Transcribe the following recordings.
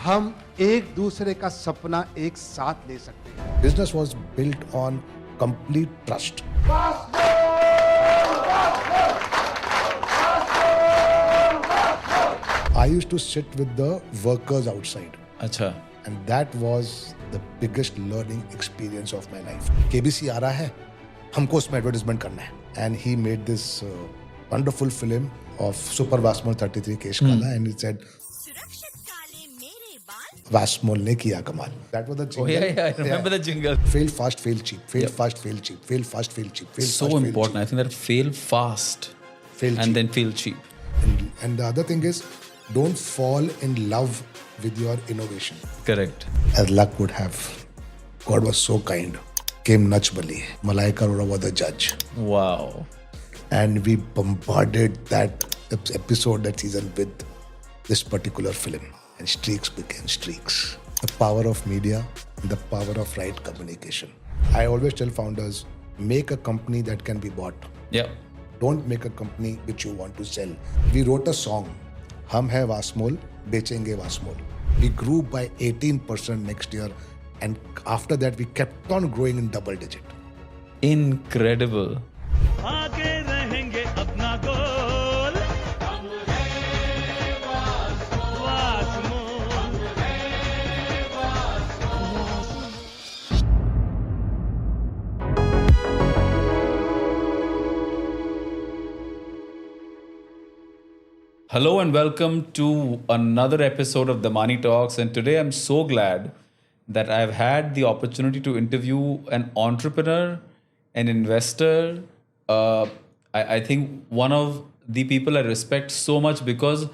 हम एक दूसरे का सपना एक साथ ले सकते हैं। Business was built on complete trust. I used to sit with the workers outside. अच्छा. And that was the biggest learning experience of my life. KBC आ रहा है, हमको उसमें advertisement करना है. And he made this wonderful film of Super Vasmol 33 Kesh Kala and he said, Vasmol ने किया कमाल. That was the jingle. Oh yeah, I remember the jingle. Fail fast, fail cheap. Fail fast, fail cheap. Fail fast, fail cheap. Fail So fast, fail important. cheap. I think that fail fast Fail and cheap. then fail cheap. And the other thing is, don't fall in love with your innovation. Correct. As luck would have, God was so kind. Came Nach Bali. Malaika Arora was the judge. Wow. And we bombarded that episode, that season with this particular film. And Streax became Streax. The power of media, the power of right communication. I always tell founders, make a company that can be bought. Yeah. Don't make a company which you want to sell. We wrote a song, Hum Hai Vasmol, Bechenge Vasmol. We grew by 18% next year. And after that, we kept on growing in double digit. Incredible. आगे रहेंगे अपना गोल वास्मोल Hello and welcome to another episode of the Money Talks. And today I'm so glad that I've had the opportunity to interview an entrepreneur, an investor. I think one of the people I respect so much because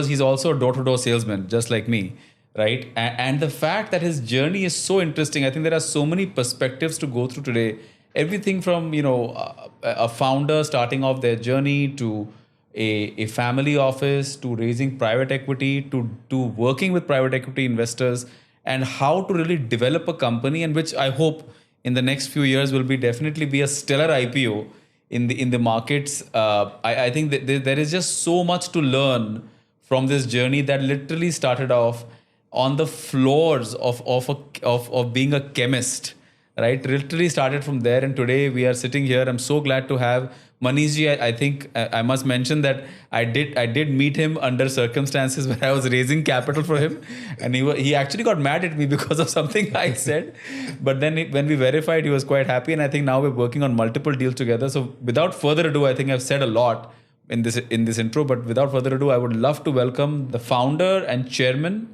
he's also a door-to-door salesman, just like me, right? And the fact that his journey is so interesting. I think there are so many perspectives to go through today. Everything from a founder starting off their journey to a family office to raising private equity to working with private equity investors and how to really develop a company, and which I hope in the next few years will definitely be a stellar IPO in the markets. I think that there is just so much to learn from this journey that literally started off on the floors of being a chemist, right? Literally started from there, and today we are sitting here. I'm so glad to have Manish ji. I think I must mention that I did meet him under circumstances where I was raising capital for him, and he actually got mad at me because of something I said. But then when we verified, he was quite happy, and I think now we're working on multiple deals together. So without further ado, I think I've said a lot in this intro. But without further ado, I would love to welcome the founder and chairman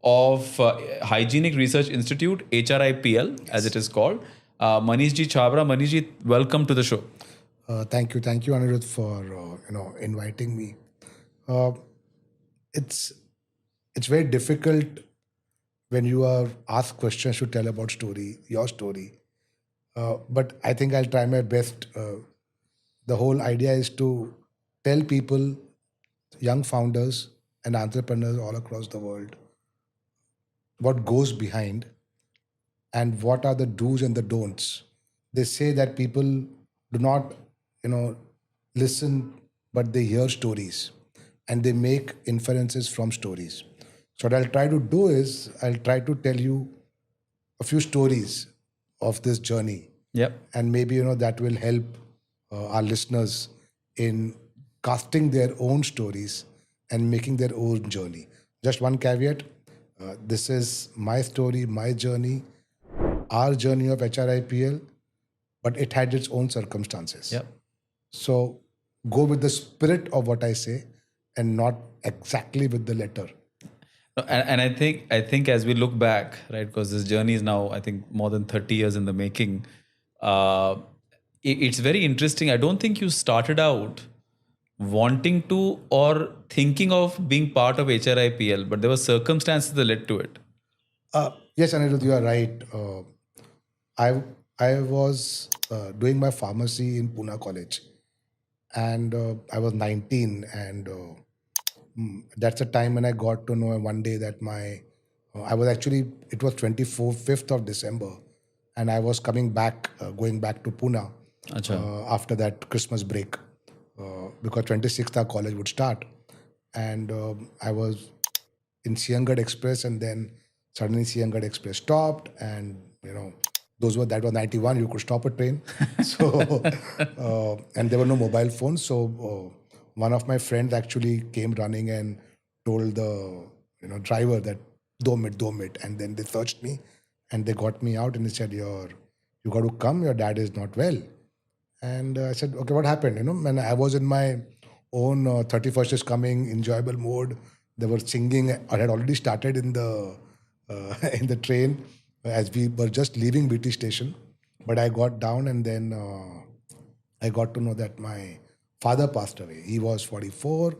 of Hygienic Research Institute, HRIPL, as it is called, Manish ji Chhabra. Manish ji, welcome to the show. Thank you, Anirudh, for inviting me. It's very difficult when you are asked questions to tell about your story. But I think I'll try my best. The whole idea is to tell people, young founders and entrepreneurs all across the world, what goes behind and what are the do's and the don'ts. They say that people do not listen, but they hear stories and they make inferences from stories. So what I'll try to do is I'll try to tell you a few stories of this journey. Yep. And maybe, that will help our listeners in casting their own stories and making their own journey. Just one caveat. This is my story, my journey, our journey of HRIPL, but it had its own circumstances. Yep. So go with the spirit of what I say and not exactly with the letter. And I think as we look back, right, because this journey is now, I think, more than 30 years in the making, it's very interesting. I don't think you started out wanting to or thinking of being part of HRIPL, but there were circumstances that led to it. Yes, Anirudh, you are right. I was doing my pharmacy in Pune College, and I was 19, and that's the time when I got to know one day that it was 5th of December, and I was going back to Pune after that Christmas break, because 26th our college would start, and in Siangad Express, and then suddenly Siangad Express stopped, and that was 91. You could stop a train, so and there were no mobile phones. So one of my friends actually came running and told the driver that 2 minute, and then they searched me, and they got me out, and they said, you got to come. Your dad is not well. And I said, okay, what happened? And I was in my own 31st is coming, enjoyable mode. They were singing. I had already started in the in the train as we were just leaving BT station. But I got down, and then I got to know that my father passed away. He was 44.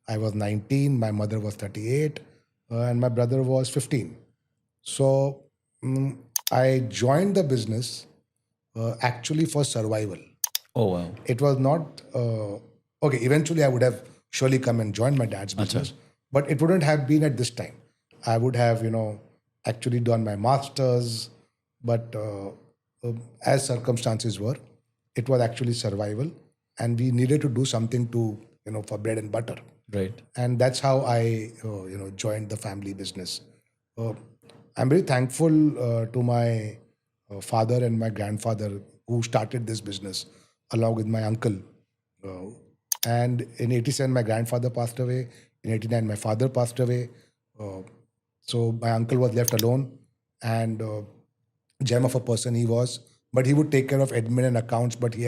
I was 19. My mother was 38. And my brother was 15. So I joined the business actually for survival. Oh, wow. It was not okay. Eventually, I would have surely come and joined my dad's business, but it wouldn't have been at this time. I would have, actually done my masters, but as circumstances were, it was actually survival, and we needed to do something to, for bread and butter. Right. And that's how I, joined the family business. I'm very thankful to my father and my grandfather who started this business along with my uncle. And in 87, my grandfather passed away. In 89, my father passed away. So my uncle was left alone, and gem of a person he was. But he would take care of admin and accounts, but he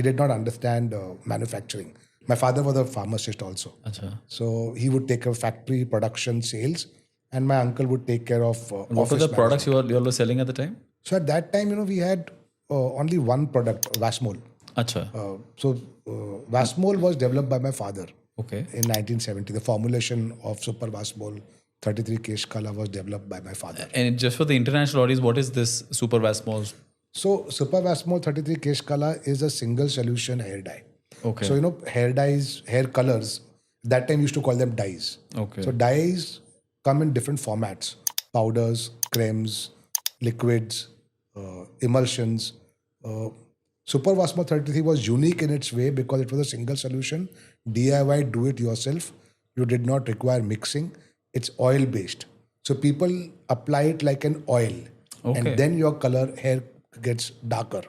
did not understand manufacturing. My father was a pharmacist also. Achha. So he would take care of factory, production, sales, and my uncle would take care of What were the products you were selling at the time? So at that time, we had only one product, Vasmol. Acha. Vasmol was developed by my father. Okay. In 1970. The formulation of Super Vasmol 33 Kesh Kala was developed by my father. And just for the international audience, what is this Super Vasmol? So Super Vasmol 33 Kesh Kala is a single solution hair dye. Okay. So hair dyes, hair colors, that time used to call them dyes. Okay. So dyes come in different formats: powders, creams, liquids, emulsions. Super Vasmol 33 was unique in its way because it was a single solution, DIY, do it yourself. You did not require mixing. It's oil based. So people apply it like an oil. Okay. And then your hair gets darker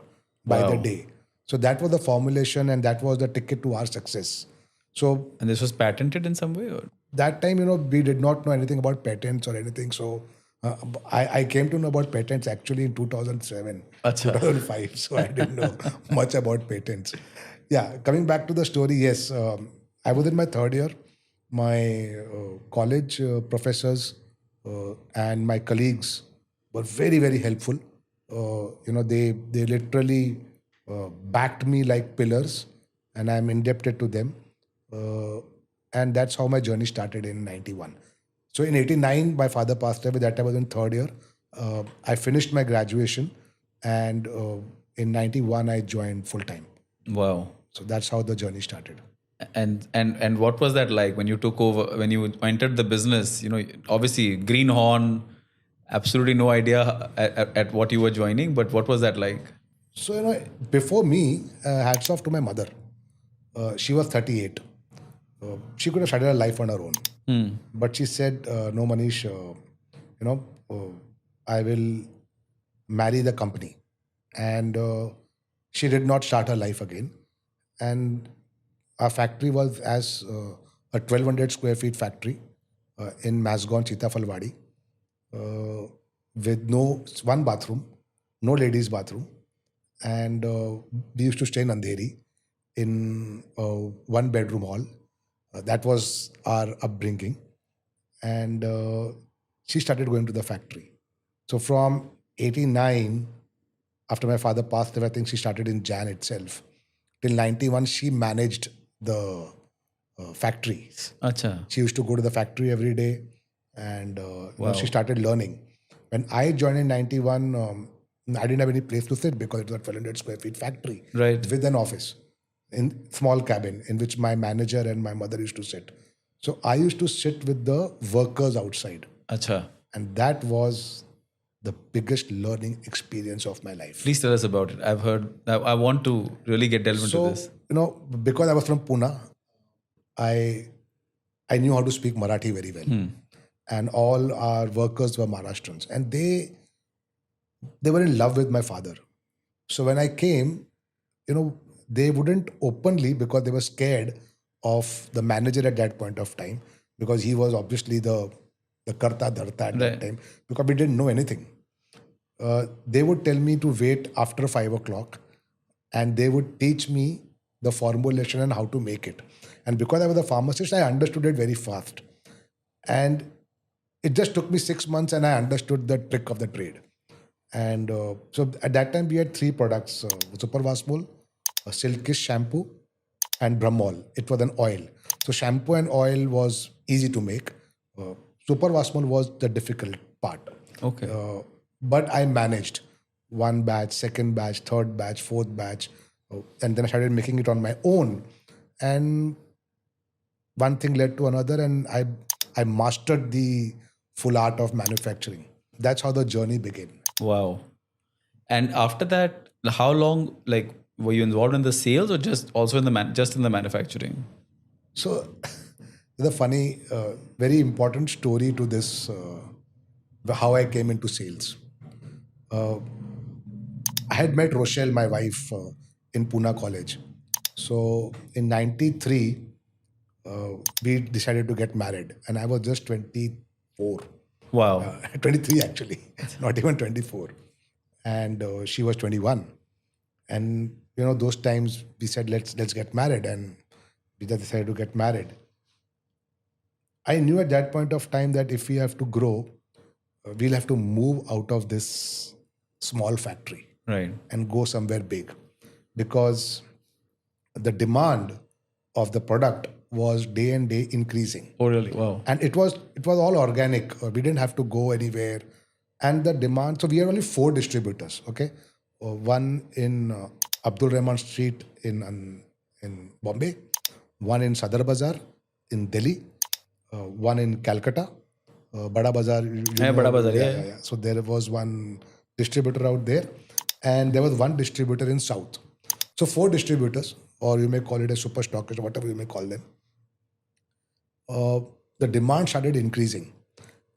by the day. So that was the formulation, and that was the ticket to our success. So, and this was patented in some way? Or? That time, we did not know anything about patents or anything. So I came to know about patents actually in 2007, 2005. So I didn't know much about patents. Yeah, coming back to the story, yes, I was in my third year. My college professors and my colleagues were very, very helpful. They literally backed me like pillars, and I'm indebted to them. And that's how my journey started in 91. So in 89, my father passed away. That I was in third year. I finished my graduation, and in 91, I joined full time. Wow. So that's how the journey started. And what was that like when you took over, when you entered the business? Obviously greenhorn, absolutely no idea at what you were joining, but what was that like? So, before me, hats off to my mother. She was 38. She could have started her life on her own. But she said, no, Manish, I will marry the company. And she did not start her life again. And our factory was as a 1,200 square feet factory in Masgon, Chitafalwadi, with one bathroom, no ladies' bathroom. And we used to stay in Andheri in a one-bedroom hall. That was our upbringing. And she started going to the factory. So from 89, after my father passed away, I think she started in Jan itself. Till 91, she managed the factories. Acha. She used to go to the factory every day, and she started learning. When I joined in 91, I didn't have any place to sit because it was a 1,200 square feet factory, right, with an office in small cabin in which my manager and my mother used to sit. So I used to sit with the workers outside. Acha. And that was the biggest learning experience of my life. Please tell us about it. I've heard, I want to really get delved into this. Because I was from Pune, I I knew how to speak Marathi very well. And all our workers were Maharashtrians. And they were in love with my father. So when I came, they wouldn't openly, because they were scared of the manager at that point of time, because he was obviously the karta dharta at that time, because we didn't know anything. They would tell me to wait after 5 o'clock, and they would teach me the formulation and how to make it. And because I was a pharmacist, I understood it very fast. And it just took me 6 months, and I understood the trick of the trade. And so at that time, we had 3 products: Super Vasmol, Silkish shampoo, and Brahmol. It was an oil. So shampoo and oil was easy to make. Super Vasmol was the difficult part. Okay. But I managed 1 batch, 2nd batch, 3rd batch, 4th batch. And then I started making it on my own. And one thing led to another, and I mastered the full art of manufacturing. That's how the journey began. Wow. And after that, how long, like, were you involved in the sales, or just also in the just in the manufacturing? So, the funny, very important story to this, how I came into sales. I had met Rochelle, my wife, in Pune College. So in '93, we decided to get married, and I was just 24. Wow. 23 actually, not even 24. And she was 21. And those times we said, let's get married, and we just decided to get married. I knew at that point of time that if we have to grow, we'll have to move out of this small factory, Right. and go somewhere big, because the demand of the product was day and day increasing. Oh, really? Wow. And it was all organic. We didn't have to go anywhere. And the demand, so we had only 4 distributors, okay? One in Abdul Rahman Street in Bombay, one in Sadar Bazaar in Delhi, one in Calcutta, Bada Bazaar. Bada Bazaar, yeah. So there was one distributor out there, and there was one distributor in South. So 4 distributors, or you may call it a super stockist, or whatever you may call them. The demand started increasing.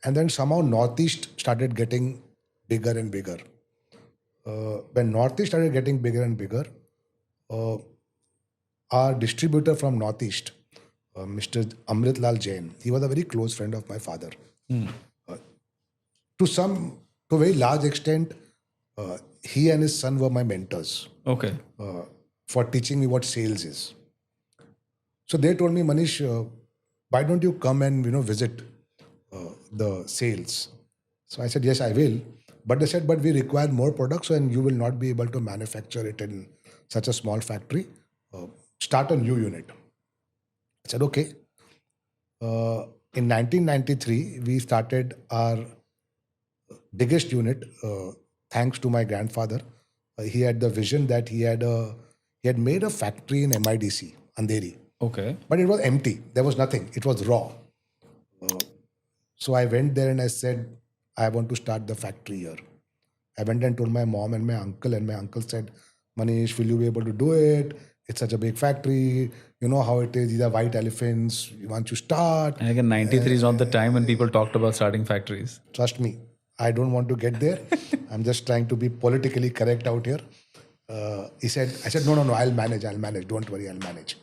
And then somehow Northeast started getting bigger and bigger. When Northeast started getting bigger and bigger, our distributor from Northeast, Mr. Amrit Lal Jain, he was a very close friend of my father. To a very large extent, he and his son were my mentors. Okay. For teaching me what sales is. So they told me, Manish, why don't you come and visit the sales? So I said, yes, I will. But they said, but we require more products, and you will not be able to manufacture it in such a small factory. Start a new unit. I said, okay. In 1993, we started our biggest unit, thanks to my grandfather. He had the vision that he had made a factory in MIDC, Andheri. Okay. But it was empty. There was nothing. It was raw. So I went there and I said, I want to start the factory here. I went and told my mom and my uncle said, Manish, will you be able to do it? It's such a big factory. You know how it is. These are white elephants. Once you start. And again, 93 is not the time when people talked about starting factories. Trust me, I don't want to get there. I'm just trying to be politically correct out here. I said, no, I'll manage. Don't worry, I'll manage.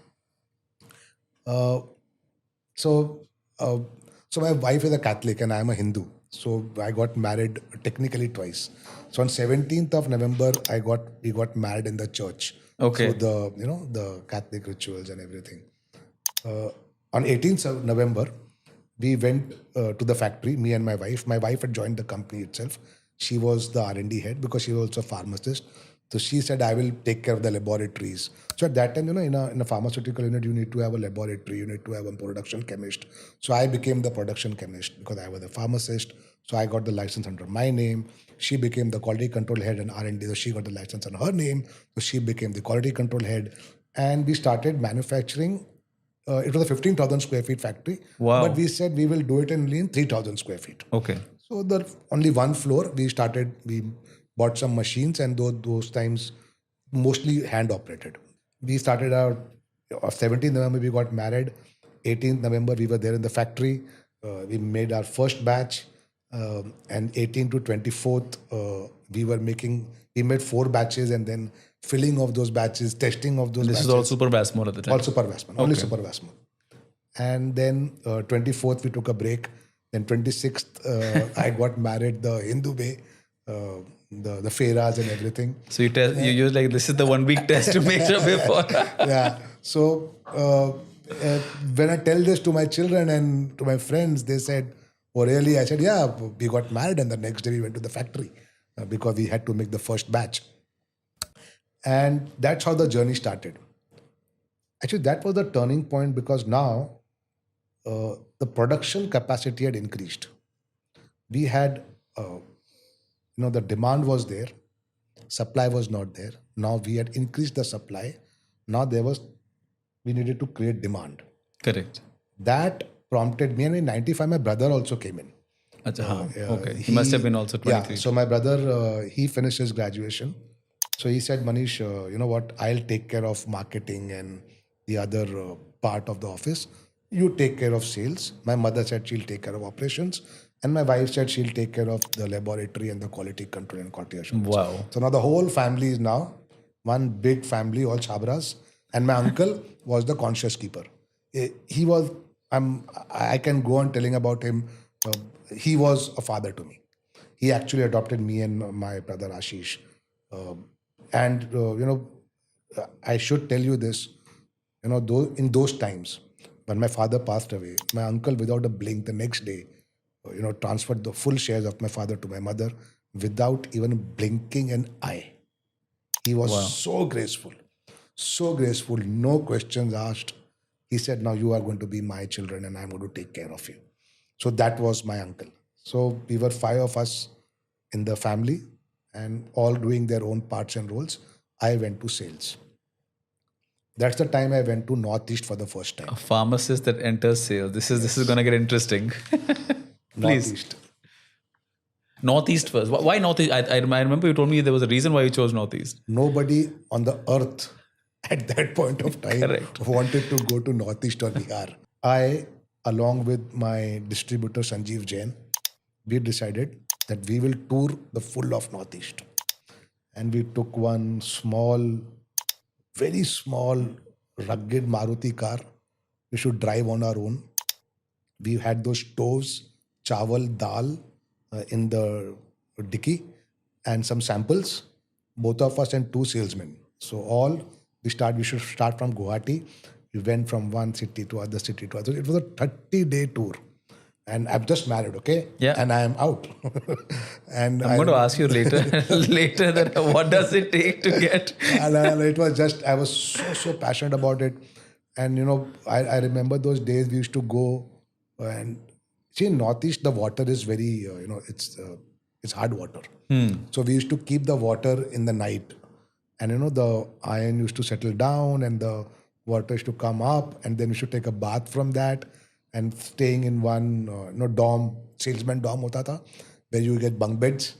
So my wife is a Catholic and I'm a Hindu. So I got married technically twice. So on 17th of November, we got married in the church. Okay. So the Catholic rituals and everything. On 18th of November, we went to the factory, me and my wife. My wife had joined the company itself. She was the R&D head because she was also a pharmacist. So she said, I will take care of the laboratories. So at that time, in a pharmaceutical unit, you need to have a laboratory, you need to have a production chemist. So I became the production chemist because I was a pharmacist. So I got the license under my name. She became the quality control head and R&D. So she got the license under her name. So she became the quality control head. And we started manufacturing. It was a 15,000 square feet factory. Wow. But we said we will do it in 3,000 square feet. Okay. So only one floor, we bought some machines, and those times mostly hand operated. We started our 17th November, we got married. 18th November, we were there in the factory. We made our first batch. And 18th to 24th, we made 4 batches, and then filling of those batches, testing of those This batches. is all Super Vasmol at the time. All Super Vasmol, only Super Vasmol. And then 24th, we took a break. Then 26th, I got married the Hindu way, the fairas and everything. So you use like, this is the 1 week test to make sure before. Yeah. So when I tell this to my children and to my friends, they said, "Oh, really?" I said, "Yeah, we got married, and the next day we went to the factory because we had to make the first batch." And that's how the journey started. Actually, that was the turning point, because now the production capacity had increased. We had, the demand was there, supply was not there. Now we had increased the supply. Now we needed to create demand. Correct. That prompted me, and in 95, my brother also came in. Okay. He must have been also 23. Yeah, so my brother, he finished his graduation. So he said, "Manish, you know what, I'll take care of marketing and the other part of the office. You take care of sales." My mother said she'll take care of operations. And my wife said she'll take care of the laboratory and the quality control and quality assurance. Wow. So now the whole family is now one big family, all Chhabras. And my uncle was the conscious keeper. He was, I can go on telling about him. He was a father to me. He actually adopted me and my brother Ashish. I should tell you this, in those times, when my father passed away, my uncle, without a blink, the next day, transferred the full shares of my father to my mother without even blinking an eye. He was so graceful, no questions asked. He said, "Now you are going to be my children and I'm going to take care of you." So that was my uncle. So we were 5 of us in the family, and all doing their own parts and roles. I went to sales. That's the time I went to Northeast for the first time. A pharmacist that enters sales. This is going to get interesting. Please. Northeast first. Why Northeast? I remember you told me there was a reason why you chose Northeast. Nobody on the earth at that point of time wanted to go to Northeast or Bihar. I, along with my distributor Sanjeev Jain, we decided that we will tour the full of Northeast. And we took one very small, rugged Maruti car. We should drive on our own. We had those stoves, chawal, dal in the dicky, and some samples, both of us and 2 salesmen. So we should start from Guwahati. We went from one city to other city to other. It was a 30-day tour. And I'm just married, okay? Yeah. And I am out. And I'm going to ask you later that what does it take to get... And it was just, I was so passionate about it. And, I remember those days we used to go and see, in Northeast, the water is very, it's hard water. So we used to keep the water in the night. And, the iron used to settle down and the water used to come up, and then we should take a bath from that. And staying in one dorm, salesman dorm hota tha, where you get bunk beds.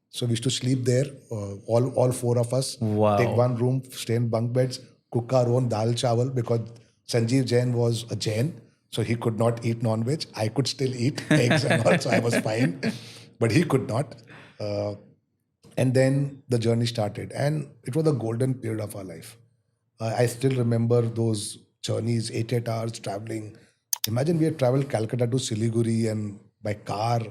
So we used to sleep there, all 4 of us. Wow. Take one room, stay in bunk beds, cook our own dal chawal, because Sanjeev Jain was a Jain, so he could not eat non-veg. I could still eat eggs and all, so I was fine. But he could not. And then the journey started. And it was a golden period of our life. I still remember those journeys, 8 hours traveling. Imagine we had traveled Calcutta to Siliguri and by car.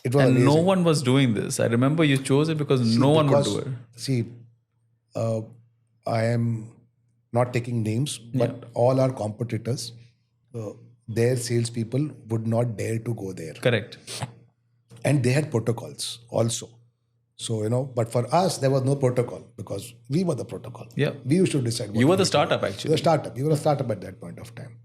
It was amazing. No one was doing this. I remember you chose it because no one would do it. See, I am not taking names, but all our competitors, their salespeople would not dare to go there. Correct. And they had protocols also. So, but for us, there was no protocol because we were the protocol. Yeah. We used to decide. You were the startup, actually. You were a startup at that point of time.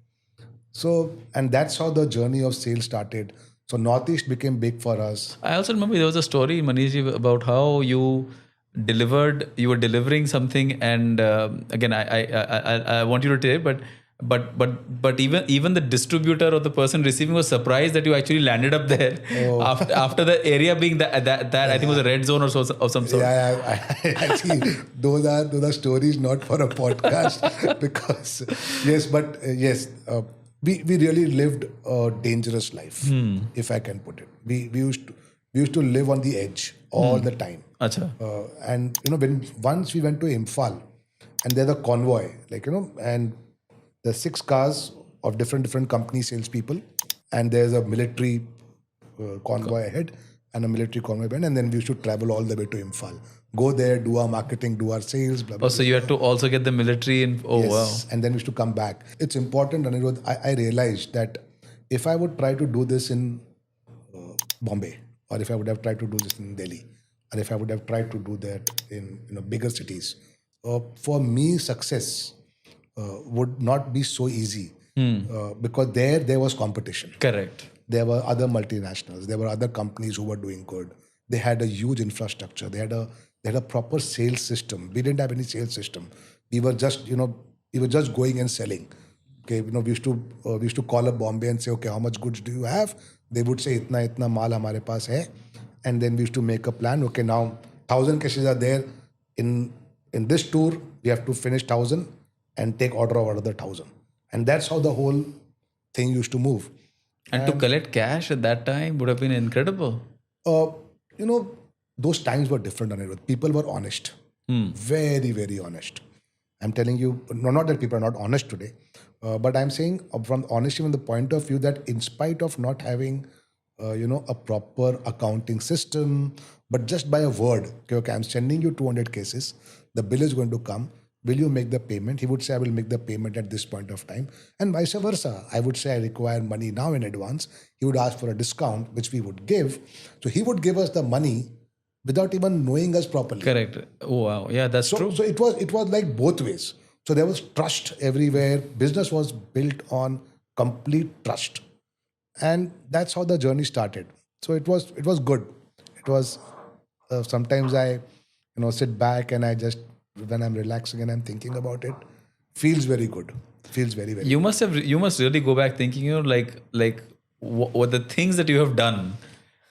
So, and that's how the journey of sales started. So Northeast became big for us. I also remember there was a story, Manish, about how you were delivering something, and again, I want you to tell it, but even the distributor or the person receiving was surprised that you actually landed up there after the area being that I think was a red zone or so of some sort. I see. Those are stories not for a podcast because yes, we really lived a dangerous life, if I can put it. We used to live on the edge all the time. Acha. And once we went to Imphal, and there's a convoy, and there's 6 cars of different company salespeople, and there's a military convoy ahead and a military convoy behind, and then we used to travel all the way to Imphal, go there, do our marketing, do our sales, blah blah. Oh, so you had to also get the military in. Oh, Yes, wow. and then we used to come back. It's important, Anirudh. I realized that if I would try to do this in Bombay, or if I would have tried to do this in Delhi, or if I would have tried to do that in bigger cities, for me, success would not be so easy because there was competition. Correct. There were other multinationals. There were other companies who were doing good. They had a huge infrastructure. They had a proper sales system. We didn't have any sales system. We were just going and selling. Okay, we used to call up Bombay and say, okay, how much goods do you have? They would say, itna maal hamare paas hai. And then we used to make a plan. Okay, now 1,000 cases are there. In this tour, we have to finish 1,000 and take order of another 1,000. And that's how the whole thing used to move. And to collect cash at that time would have been incredible. Those times were different, Anirudh. People were honest. Very, very honest. I'm telling you, not that people are not honest today, but I'm saying from honesty from the point of view that in spite of not having, a proper accounting system, but just by a word, okay, I'm sending you 200 cases, the bill is going to come. Will you make the payment? He would say, I will make the payment at this point of time. And vice versa. I would say, I require money now in advance. He would ask for a discount, which we would give. So he would give us the money without even knowing us properly. Correct. Oh, wow. Yeah, that's true. So it was like both ways. So there was trust everywhere. Business was built on complete trust. And that's how the journey started. So it was good. It was sometimes I sit back and I just, when I'm relaxing and I'm thinking about it, feels very good. Feels very, very You must really go back thinking, what the things that you have done,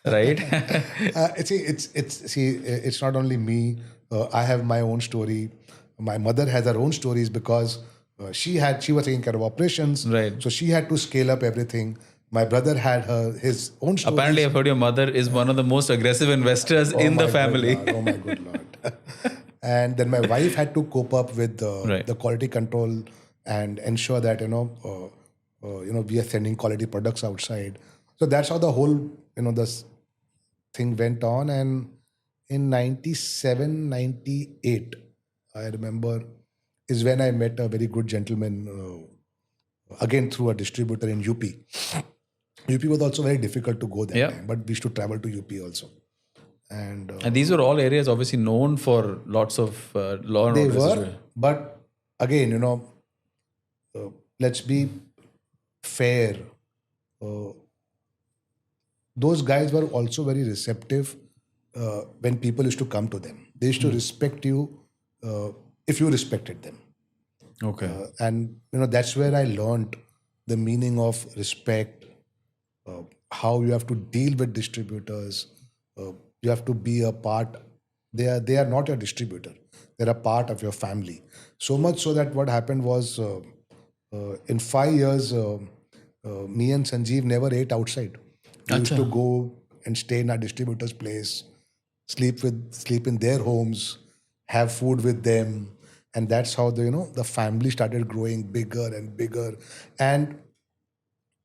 right? It's not only me. I have my own story. My mother has her own stories because she was taking care of operations. Right. So she had to scale up everything. My brother had his own stories. Apparently, I've heard your mother is one of the most aggressive investors in the family. Oh my good Lord. And then my wife had to cope up with the quality control and ensure that we are sending quality products outside. So that's how the whole this thing went on. And in 97, 98, I remember, is when I met a very good gentleman again through a distributor in UP. UP was also very difficult to go that time, but we used to travel to UP also. And these were all areas obviously known for lots of law and order. They were, but again, let's be fair. Those guys were also very receptive when people used to come to them. They used to respect you if you respected them. Okay. And that's where I learned the meaning of respect, how you have to deal with distributors. You have to be a part. They are not your distributor. They're a part of your family. So much so that what happened was in 5 years, me and Sanjeev never ate outside. We used to go and stay in our distributor's place, sleep in their homes, have food with them. And that's how the family started growing bigger and bigger. And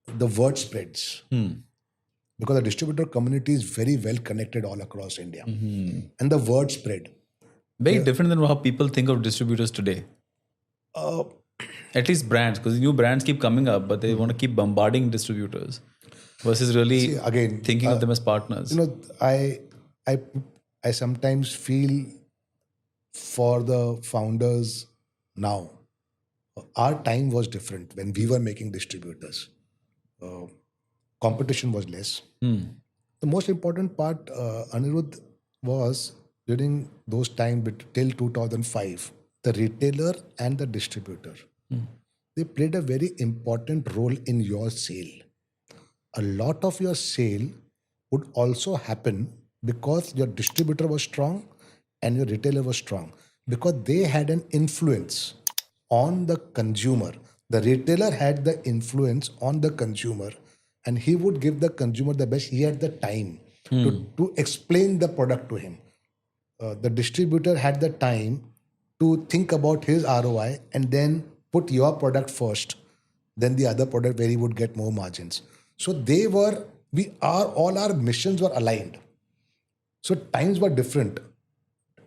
the word spreads. Because the distributor community is very well connected all across India. And the word spread. Very different than how people think of distributors today. At least brands, because new brands keep coming up, but they want to keep bombarding distributors versus really thinking of them as partners. I sometimes feel for the founders now. Our time was different when we were making distributors. Competition was less. The most important part, Anirudh, was during those times till 2005, the retailer and the distributor, they played a very important role in your sale. A lot of your sale would also happen because your distributor was strong and your retailer was strong, because they had an influence on the consumer. The retailer had the influence on the consumer, and he would give the consumer the best. He had the time to explain the product to him. The distributor had the time to think about his ROI and then put your product first, then the other product where he would get more margins. So all our missions were aligned. So times were different.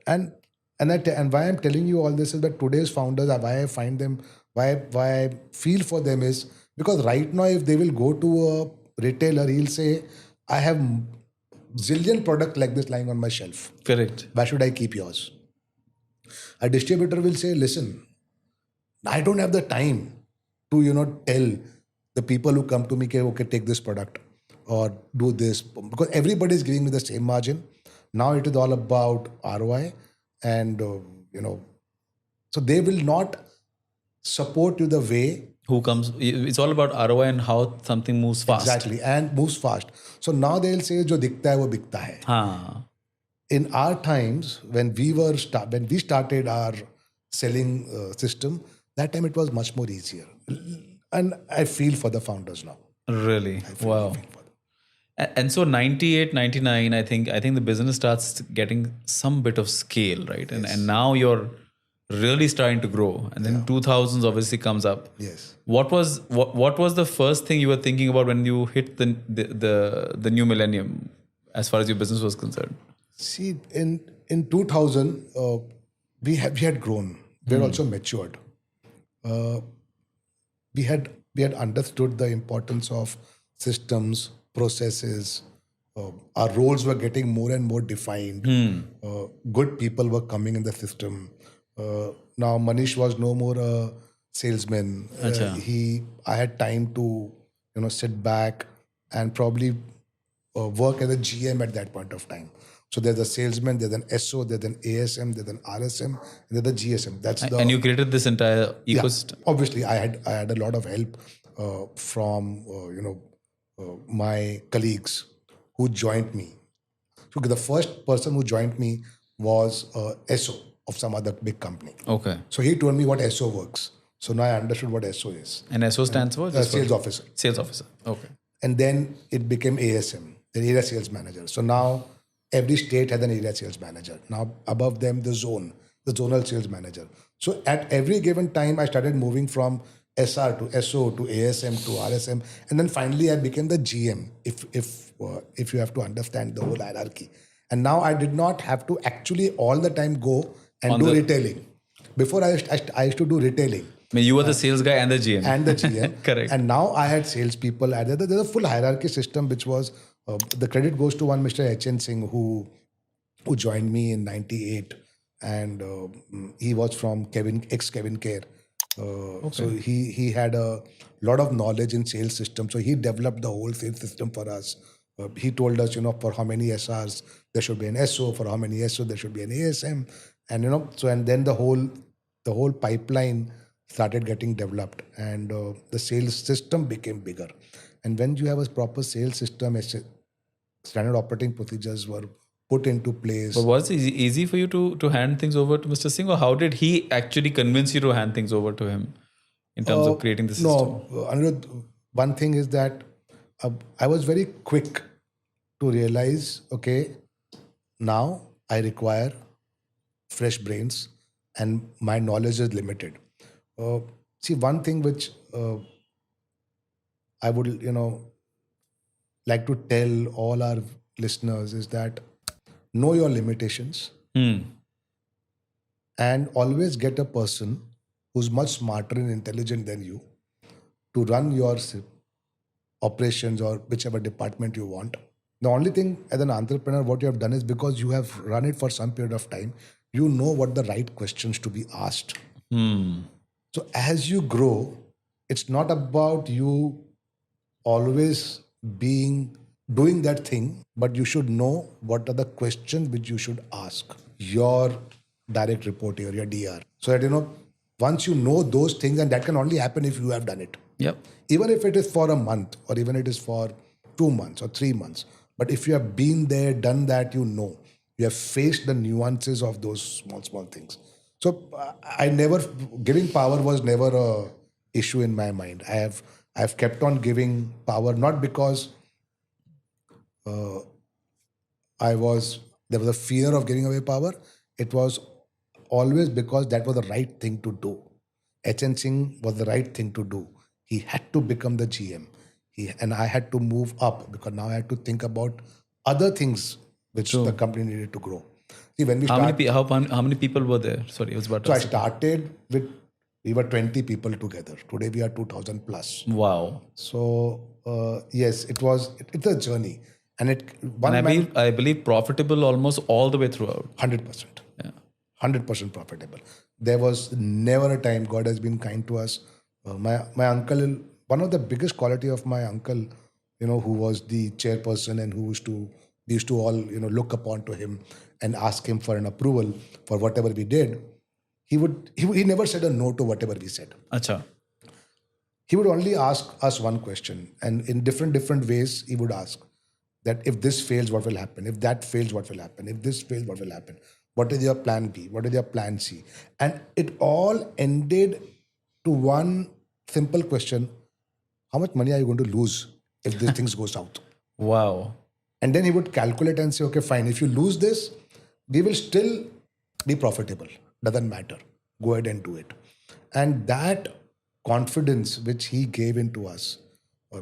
And why I'm telling you all this is that today's founders, why I find them, why I feel for them is because right now if they will go to a retailer, he'll say, I have zillion product like this lying on my shelf. Correct. Why should I keep yours? A distributor will say, listen, I don't have the time to, tell the people who come to me, okay, take this product or do this. Because everybody is giving me the same margin. Now it is all about ROI and, so they will not support you the way. It's all about ROI and how something moves fast. Exactly, and moves fast. So now they'll say, jo dikhta hai, wo bikta hai. Haan. In our times, when we started our selling system, that time it was much more easier. And I feel for the founders now. Really? Wow. I feel for them. And so 98, 99, I think the business starts getting some bit of scale, right? And now you're really starting to grow. And then 2000s obviously comes up. Yes. What was the first thing you were thinking about when you hit the new millennium as far as your business was concerned? See, in 2000, we had grown. We had also matured. We had understood the importance of systems, processes. Our roles were getting more and more defined. Good people were coming in the system. Now Manish was no more a salesman. I had time to sit back and probably work as a GM at that point of time. So there's a salesman, there's an SO, there's an ASM, there's an RSM, and there's a GSM. And you created this entire ecosystem. Yeah, obviously, I had a lot of help from my colleagues who joined me. So the first person who joined me was SO of some other big company. Okay. So he told me what SO works. So now I understood what SO is. And SO stands for? Sales officer. Sales officer. Okay. And then it became ASM, the area sales manager. So now every state has an area sales manager. Now above them, the zonal sales manager. So at every given time, I started moving from SR to SO to ASM to RSM. And then finally, I became the GM, if you have to understand the whole hierarchy. And now I did not have to actually all the time go and do retailing. Before I used to do retailing. I mean, you were the sales guy and the GM. And the GM. Correct. And now I had salespeople. There's a full hierarchy system, which was, the credit goes to one Mr. H.N. Singh, who joined me in 98. And he was from ex-Kevin Care. So he had a lot of knowledge in sales system. So he developed the whole sales system for us. He told us, for how many SRs there should be an SO, for how many SO there should be an ASM. And, and then the whole pipeline started getting developed and the sales system became bigger. And when you have a proper sales system, standard operating procedures were put into place. But was it easy for you to hand things over to Mr. Singh, or how did he actually convince you to hand things over to him in terms of creating the system? No, Anirudh, one thing is that I was very quick to realize, okay, now I require fresh brains and my knowledge is limited. See, one thing which I would, like to tell all our listeners is that know your limitations and always get a person who's much smarter and intelligent than you to run your operations or whichever department you want. The only thing as an entrepreneur, what you have done is because you have run it for some period of time, you know what the right questions to be asked. So as you grow, it's not about you always doing that thing, but you should know what are the questions which you should ask your direct report or your DR. So that, once you know those things, and that can only happen if you have done it. Yep. Even if it is for a month or even it is for 2 months or 3 months. But if you have been there, done that, you have faced the nuances of those small things. So giving power was never issue in my mind. I've kept on giving power, not because there was a fear of giving away power. It was always because that was the right thing to do. HN Singh was the right thing to do. He had to become the GM. And I had to move up because now I had to think about other things which the company needed to grow. See, when we How many people were there? Sorry, I was about to So I ask. started with, we were 20 people together. Today we are 2,000 plus. Wow. So yes, it's a journey. And I believe profitable almost all the way throughout. 100%. Yeah. 100% profitable. There was never a time. God has been kind to us. My uncle, one of the biggest quality of my uncle, who was the chairperson and we used to all, look upon to him and ask him for an approval for whatever we did. He never said a no to whatever we said. Acha. He would only ask us one question, and in different ways he would ask that if this fails, what will happen? If that fails, what will happen? If this fails, what will happen? What is your plan B? What is your plan C? And it all ended to one simple question: how much money are you going to lose if these things go south? Wow. And then he would calculate and say, okay, fine. If you lose this, we will still be profitable. Doesn't matter. Go ahead and do it. And that confidence which he gave into us,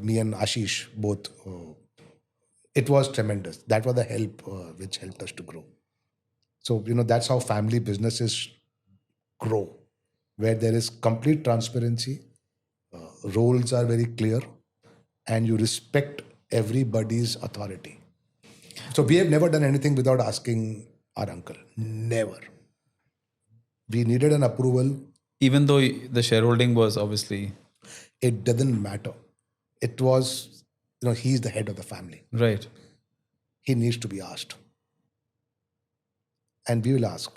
me and Ashish both, it was tremendous. That was the help which helped us to grow. So, that's how family businesses grow, where there is complete transparency, roles are very clear, and you respect everybody's authority. So we have never done anything without asking our uncle. Never. We needed an approval. Even though the shareholding was obviously... It doesn't matter. It was, he's the head of the family. Right. He needs to be asked. And we will ask.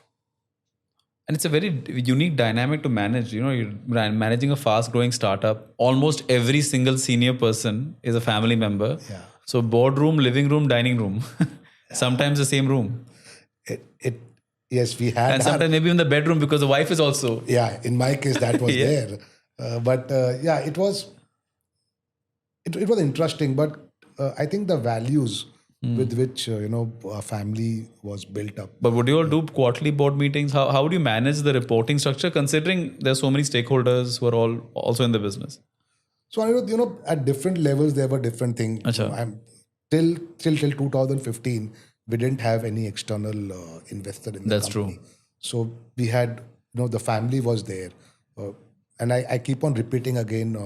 And it's a very unique dynamic to manage. You're managing a fast-growing startup. Almost every single senior person is a family member. Yeah. So boardroom, living room, dining room. Sometimes the same room. Yes, we had. And sometimes maybe in the bedroom because the wife is also... Yeah, in my case, that was there. But it was interesting. But I think the values with which, a family was built up. But would you all do quarterly board meetings? How would you manage the reporting structure considering there's so many stakeholders who are all also in the business? So, at different levels, there were different things. Till 2015, we didn't have any external investor in the That's company. true. So we had, the family was there. And I keep on repeating again,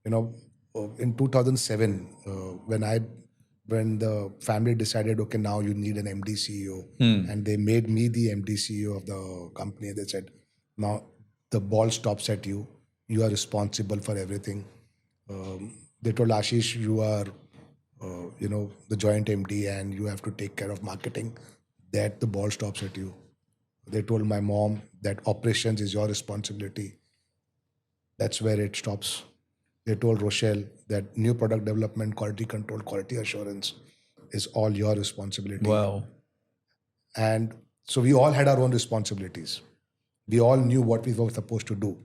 in 2007, when the family decided, okay, now you need an MD CEO, and they made me the MD CEO of the company. They said, now the ball stops at you. You are responsible for everything. They told Ashish, you are, the joint MD and you have to take care of marketing. That the ball stops at you. They told my mom that operations is your responsibility. That's where it stops. They told Rochelle that new product development, quality control, quality assurance is all your responsibility. Wow. And so we all had our own responsibilities. We all knew what we were supposed to do.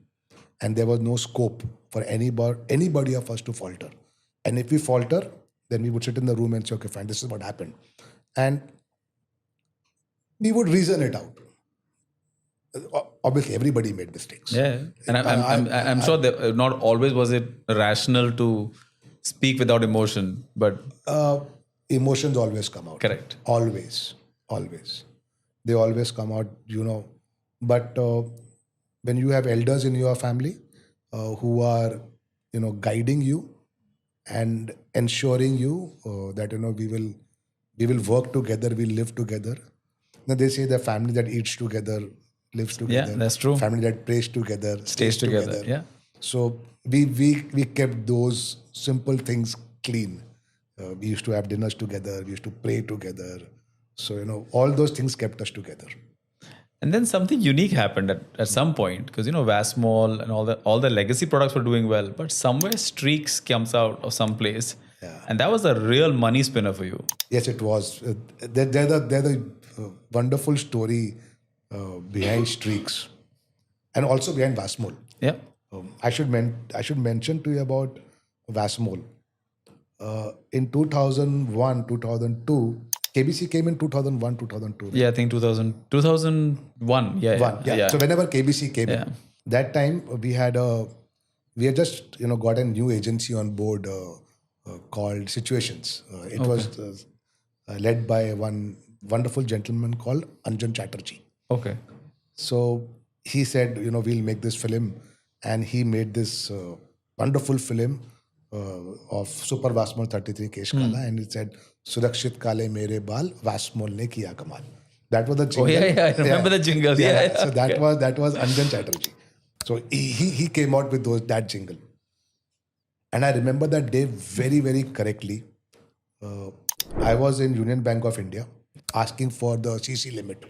And there was no scope for anybody of us to falter. And if we falter, then we would sit in the room and say, okay, fine, this is what happened. And we would reason it out. Obviously, everybody made mistakes. Yeah. And I'm sure that not always was it rational to speak without emotion, but... emotions always come out. Correct. Always. They always come out, But when you have elders in your family who are, guiding you and ensuring you that, we will work together, we live together. Now they say the family that eats together lives together. Yeah, that's true. Family that prays together stays together. Yeah. So we kept those simple things clean. We used to have dinners together. We used to pray together. So, all those things kept us together. And then something unique happened at some point because, Vasmol and all the legacy products were doing well, but somewhere Streax comes out of some place. Yeah. And that was a real money spinner for you. Yes, it was. They're the wonderful story behind Streax and also behind Vasmol. Yeah. I should mention to you about Vasmol. In 2001, 2002, KBC came in 2001, 2002. Right? Yeah, I think 2001. Yeah, One. Yeah. So whenever KBC came Yeah. in, that time we had just got a new agency on board called Situations. It was led by one wonderful gentleman called Anjan Chatterjee. Okay. So he said, we'll make this film, and he made this wonderful film of Super Vasmol 33 Kesh Kala, and he said, Surakshit Kale Mere Baal, Vasmol ne kiya kamal. That was the jingle. Oh yeah, I remember the jingle. Yeah. So that was Anjan Chatterjee. So he came out with that jingle, and I remember that day very, very correctly. I was in Union Bank of India asking for the CC limit,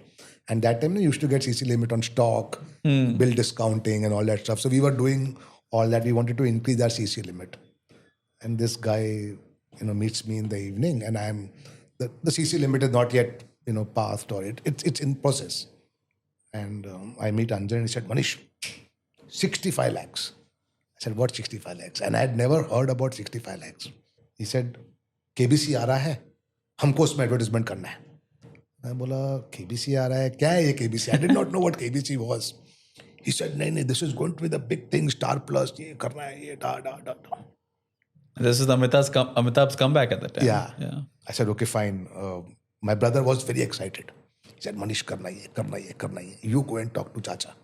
and that time we used to get CC limit on stock, bill discounting, and all that stuff. So we were doing all that. We wanted to increase our CC limit, and this guy meets me in the evening, and I'm the CC limit is not yet passed, or it's in process. And I meet Anjan, and he said, Manish, 65 lakhs. I said, what 65 lakhs? And I had never heard about 65 lakhs. He said, KBC आ रहा है, हमको उसमें advertisement करना है. मैं बोला, KBC आ रहा है, क्या है ये KBC? I did not know what KBC was. He said, नहीं, this is going to be the big thing, Star Plus, ये करना है, ये da. This is Amitabh's comeback at that time. Yeah. I said, okay, fine. My brother was very excited. He said, Manish, करना ये. You go and talk to Chacha.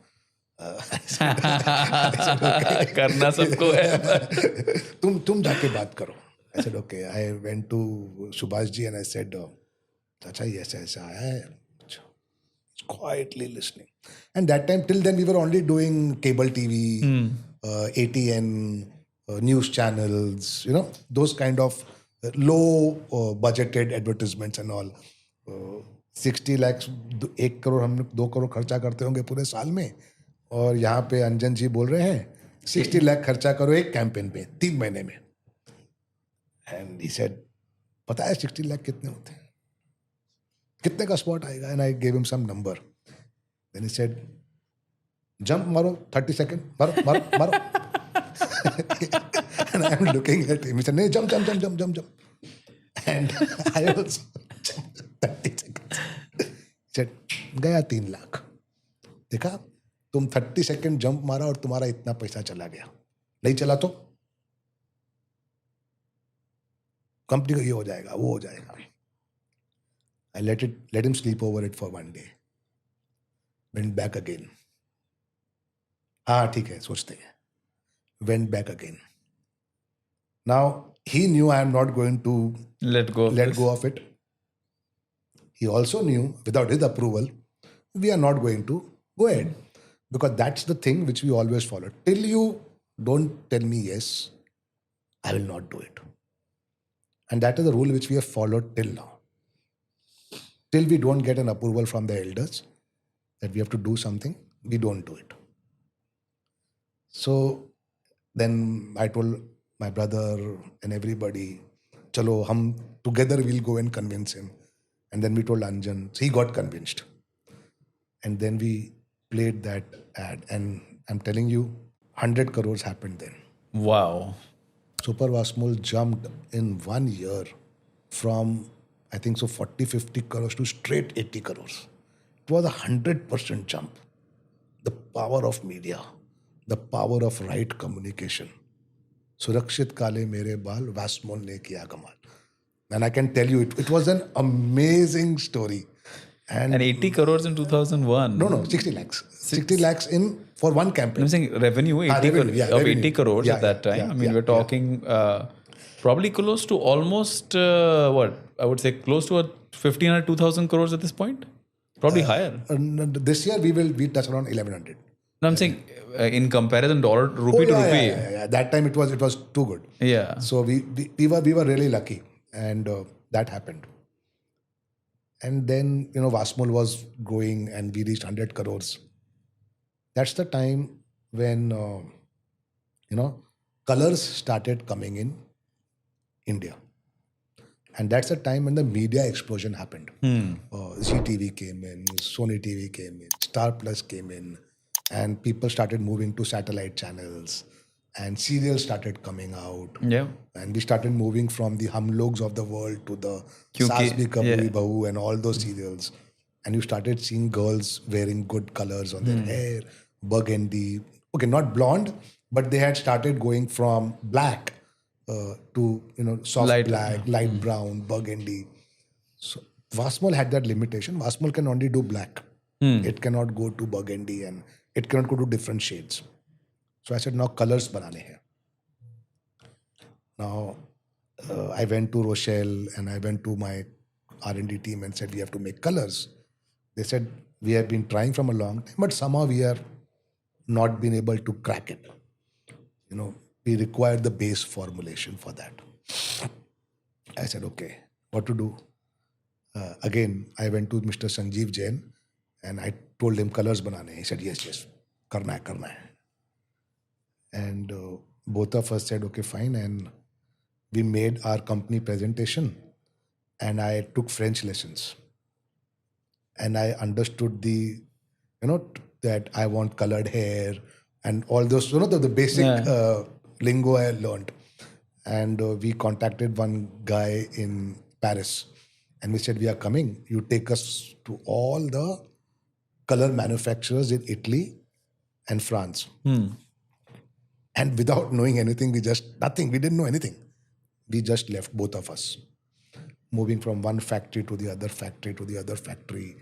I said, okay. करना सबको है. तुम जाके बात करो. I said, okay. I went to Subhash ji and I said, Chacha, yes, ऐसा है. He's quietly listening. And that time, till then, we were only doing cable TV, ATN, news channels, those kind of low budgeted advertisements and all. 60 lakhs, 1 crore हम 2 crore खर्चा करते होंगे पूरे साल में, और यहाँ पे अंजन जी बोल रहे हैं 60 लाख खर्चा करो एक कैंपेन पे 3 महीने में. एंड ही सेड, पता है 60 लाख कितने होते हैं, कितने का स्पॉट आएगा? And I gave him some number. Then he said, jump मारो 30 सेकंड, मारो. And I'm looking at him. He said, "No, jump." And I also jumped 30 seconds. He said, "गया 3 लाख." देखा, तुम 30 सेकंड जंप मारा और तुम्हारा इतना पैसा चला गया. नहीं चला तो कंपनी को ये हो जाएगा, वो हो जाएगा. I let him sleep over it for one day. Went back again. हाँ ठीक है, सोचते हैं. Went back again. Now he knew I am not going to Let go of it. He also knew without his approval, we are not going to go ahead, because that's the thing which we always follow. Till you don't tell me yes, I will not do it. And that is the rule which we have followed till now. Till we don't get an approval from the elders that we have to do something, we don't do it. So then I told my brother and everybody, chalo, hum together we'll go and convince him. And then we told Anjan. So he got convinced. And then we played that ad. And I'm telling you, 100 crores happened then. Wow. Super Vasmol jumped in 1 year from, I think so, 40-50 crores to straight 80 crores. It was 100% jump. The power of media, the power of right communication. Surakshit Kale Mere Baal, Vasmol ne kiya kamal. And I can tell you, it was an amazing story. And 80 crores in 2001. No, 60 lakhs. 60 lakhs for one campaign. I'm saying revenue, 80 crores at that time. We're talking probably close to almost, I would say close to 1,500, 2,000 crores at this point. Probably higher. This year we touch around 1,100. No, I'm saying in comparison, rupee to rupee. Yeah. That time it was too good. Yeah. So we were really lucky, and that happened. And then Vasmol was growing, and we reached 100 crores. That's the time when colors started coming in India. And that's the time when the media explosion happened. ZTV came in, Sony TV came in, Star Plus came in, and people started moving to satellite channels, and serials started coming out. Yeah. And we started moving from the Hum Logs of the world to the Kyunki, Saas Bhi Kabhi yeah. Bahu and all those serials. And you started seeing girls wearing good colors on their hair, burgundy. Okay, not blonde, but they had started going from black to soft Light, black, light brown, burgundy. So Vasmol had that limitation. Vasmol can only do black. It cannot go to burgundy and it cannot go to different shades. So I said, now colors banane hai. Now I went to Rochelle and I went to my R&D team and said, we have to make colors. They said, we have been trying from a long time, but somehow we are not been able to crack it. We require the base formulation for that. I said, okay, what to do? Again, I went to Mr. Sanjeev Jain and I told him colors banane. He said, yes, karna hai. And both of us said, okay, fine. And we made our company presentation and I took French lessons. And I understood that I want colored hair and all those, the basic lingo I learned. And we contacted one guy in Paris and we said, we are coming. You take us to all the color manufacturers in Italy and France. And without knowing anything, we didn't know anything. We just left, both of us, moving from one factory to the other factory to the other factory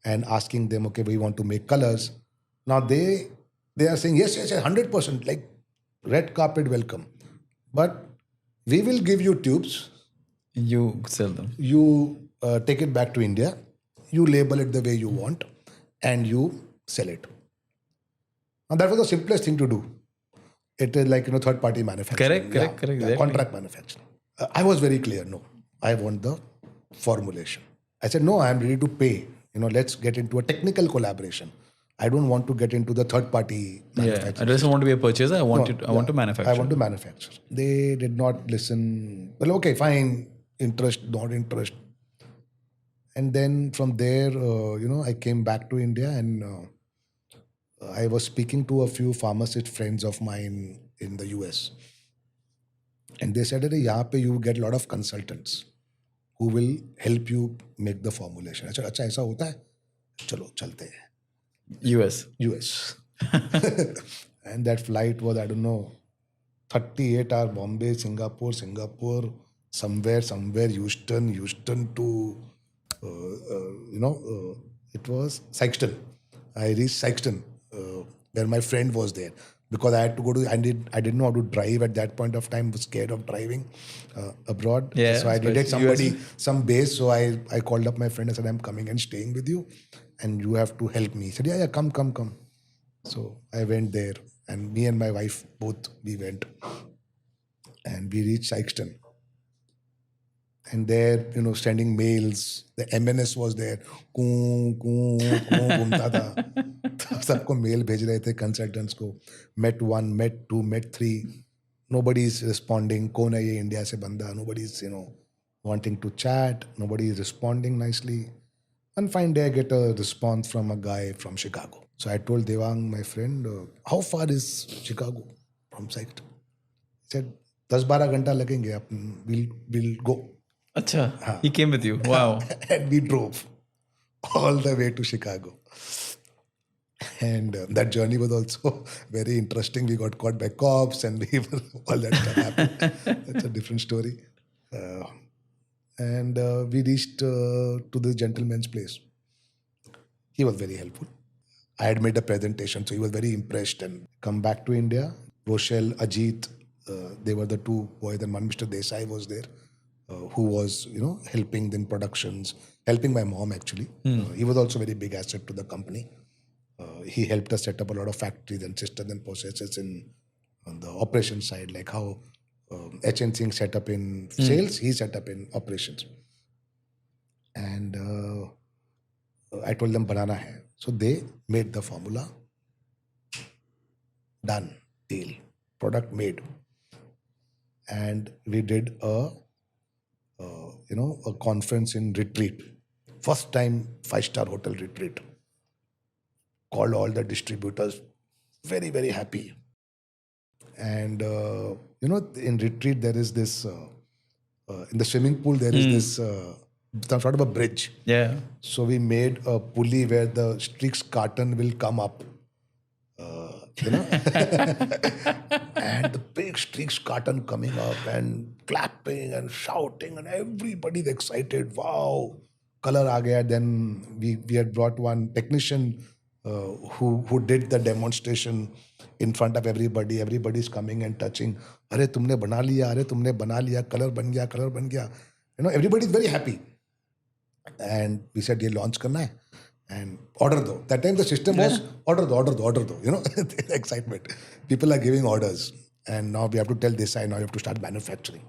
and asking them, okay, we want to make colors. Now they are saying, yes, 100%, like red carpet welcome. But we will give you tubes. You sell them. You take it back to India. You label it the way you want and you sell it. Now that was the simplest thing to do. It is like, third party manufacturing. Correct. Exactly. Contract manufacturing. I was very clear. No, I want the formulation. I said, no, I am ready to pay. Let's get into a technical collaboration. I don't want to get into the third party manufacturing. I just want to be a purchaser. I want to manufacture. I want to manufacture. They did not listen. Well, okay, fine. Interest, not interest. And then from there, I came back to India and I was speaking to a few pharmacist friends of mine in the US. And they said, yahan pe you get a lot of consultants who will help you make the formulation. I said, acha, aisa hota hai? Chalo, chalte hain. US. And that flight was, I don't know, 38-hour Bombay, Singapore, somewhere, Houston to, it was Sykeston. I reached Sykeston, where my friend was there. Because I had to go to, I didn't know how to drive at that point of time, was scared of driving abroad. Yeah, so I needed some base. So I called up my friend and said, I'm coming and staying with you and you have to help me. He said, yeah, come. So I went there and me and my wife, both, we went. And we reached Sykeston. And there, sending mails, the MNS was there. घूमता था. सबको mail भेज रहे थे consultants को. Met 1, met 2, met 3. Nobody is responding. कौन है ये India से बंदा? Nobody is, wanting to chat. Nobody is responding nicely. One fine day, I get a response from a guy from Chicago. So I told Devang, my friend, how far is Chicago from Sykeston? He said, 10-12 घंटा लगेंगे. We'll go. Acha, he came with you. Wow. And we drove all the way to Chicago. And that journey was also very interesting. We got caught by cops and all that stuff happened. That's a different story. And we reached to this gentleman's place. He was very helpful. I had made a presentation, so he was very impressed and come back to India. Rochelle, Ajit, they were the two boys, and one Mr. Desai was there. Who was, helping in productions, helping my mom actually. He was also a very big asset to the company. He helped us set up a lot of factories and systems and processes on the operation side, like how HN Singh set up in sales, he set up in operations. And I told them banana hai. So they made the formula. Done. Deal. Product made. And we did a conference in retreat. First time 5-star hotel retreat. called all the distributors, very, very happy. And, in retreat, there is this, in the swimming pool, there is this, some sort of a bridge. Yeah. So we made a pulley where the Streax carton will come up, and the big Streax carton coming up and clapping and shouting, and everybody's excited. Wow, color aa gaya. Then we had brought one technician who did the demonstration in front of everybody. Everybody's coming and touching. Arey tumne bana liya, color ban gaya. Everybody's very happy. And we said, ye launch karna hai. And order do. That time the system was order do. Excitement. People are giving orders. And now we have to tell this side, now you have to start manufacturing.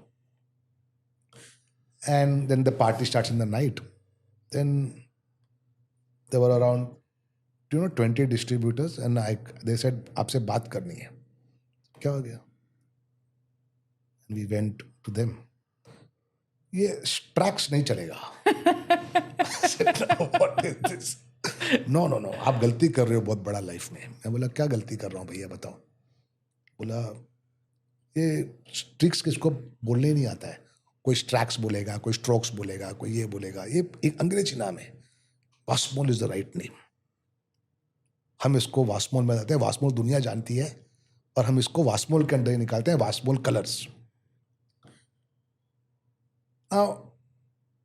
And then the party starts in the night. Then there were around 20 distributors, and they said, aapse baat karni hai. Kya ho gaya? And we went to them. Ye Streax nahi chalega. I said, no, what is this? No, आप गलती कर रहे हो बहुत बड़ा life में. मैं बोला क्या गलती कर रहा हूँ भैया बताओ. बोला ये Streax किसको बोलने नहीं आता है. कोई Streax बोलेगा, कोई Strokes बोलेगा, कोई ये बोलेगा. ये एक अंग्रेजी नाम है. Vasmol is the right name. हम इसको Vasmol में जाते हैं. Vasmol दुनिया जानती है और हम इसको Vasmol के अंदर ही निकालते हैं. Vasmol colors. Now,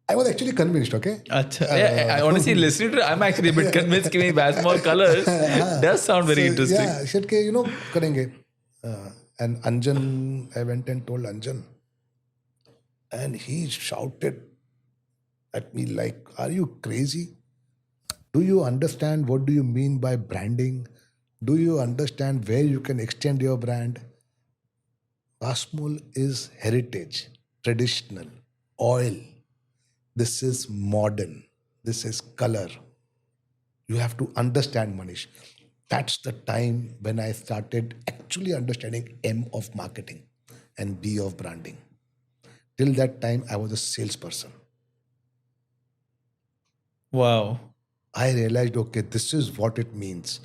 I was actually convinced, okay? I honestly listening to it, I'm actually a bit convinced कि Vasmol colors does sound very interesting. Yeah, I said, करेंगे. And Anjan, I went and told Anjan. And he shouted at me like, are you crazy? Do you understand what do you mean by branding? Do you understand where you can extend your brand? Vasmol is heritage, traditional, oil. This is modern. This is color. You have to understand, Manish. That's the time when I started actually understanding M of marketing and B of branding. Till that time, I was a salesperson. Wow. I realized, okay, this is what it means.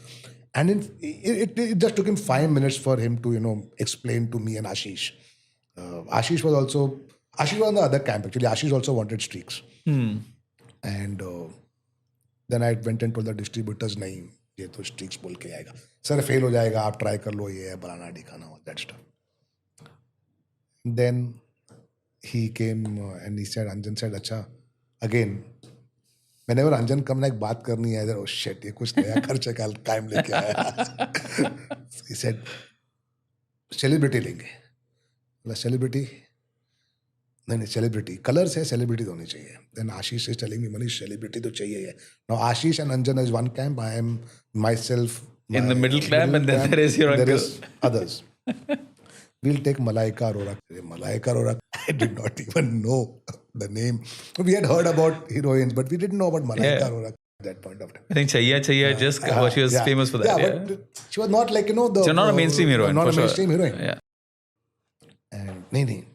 And it just took him 5 minutes for him to, explain to me and Ashish. Ashish was on the other camp, actually. Ashish also wanted Streax. And then I went and told the distributors, nahi, ye to Streax bol ke aayega. Sir, fail ho jayega, aap try kar lo, ye hai, banana, dikhana, all that stuff. Then he came and he said, Anjan said, acha, again, whenever Anjan come like baat karni hai, oh shit, ye kuch naya kharcha ka kaim leke aaya. He said, celebrity lenge. Bola, celebrity? नहीं celebrity. Colors है, celebrity तो होनी चाहिए. Then Ashish is telling me, Manish, celebrity तो चाहिए है. Now Ashish and Anjan is one camp. I am myself. In the middle camp, and then there is your uncle. There is others. We'll take Malaika Arora. Malaika Arora, I did not even know the name. We had heard about heroines, but we didn't know about Malaika Arora at that point of time. I think Chaiya just she was famous for that. Yeah, but she was not like, She's not a mainstream heroine. Not a mainstream heroine. Yeah. And nahi.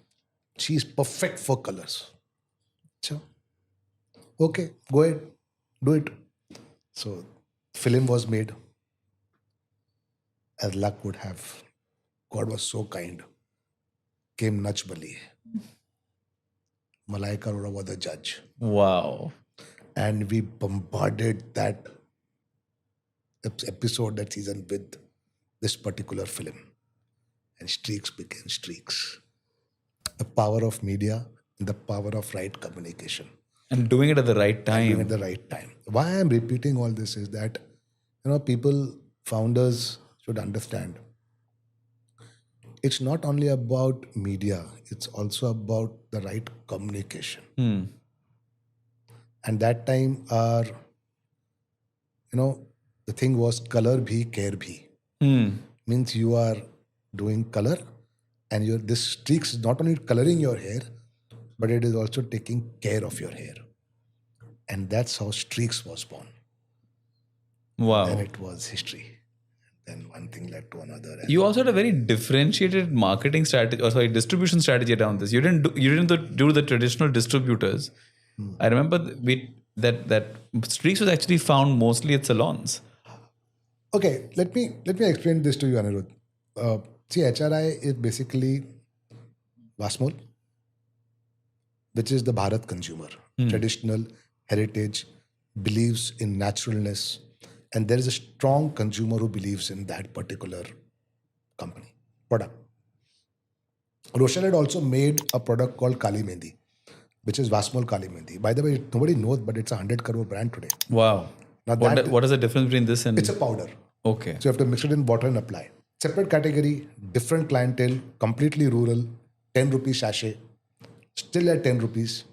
She is perfect for colors. So, okay, go ahead, do it. So, film was made. As luck would have, God was so kind. Came Nach Bali. Malaika Arora was the judge. Wow. And we bombarded that episode, that season with this particular film. And Streax became Streax. The power of media and the power of right communication. And doing it at the right time. Doing it at the right time. Why I'm repeating all this is that, people, founders should understand. It's not only about media, it's also about the right communication. And that time our, the thing was color bhi, care bhi. Means you are doing color. And this Streax is not only coloring your hair, but it is also taking care of your hair. And that's how Streax was born. Wow. And it was history. Then one thing led to another. You also had a very differentiated marketing strategy, distribution strategy around this. You didn't do the traditional distributors. I remember that Streax was actually found mostly at salons. Okay, let me explain this to you, Anirudh. See, HRI is basically Vasmol, which is the Bharat consumer, traditional heritage, believes in naturalness, and there is a strong consumer who believes in that particular company product. Rochelle had also made a product called Kali Mendi, which is Vasmol Kali Mendi. By the way, nobody knows, but it's a 100 crore brand today. Wow. Now What is the difference between this and... It's a powder. Okay. So you have to mix it in water and apply. Separate category, different clientele, completely rural, 10 rupees sachet, still at 10 rupees.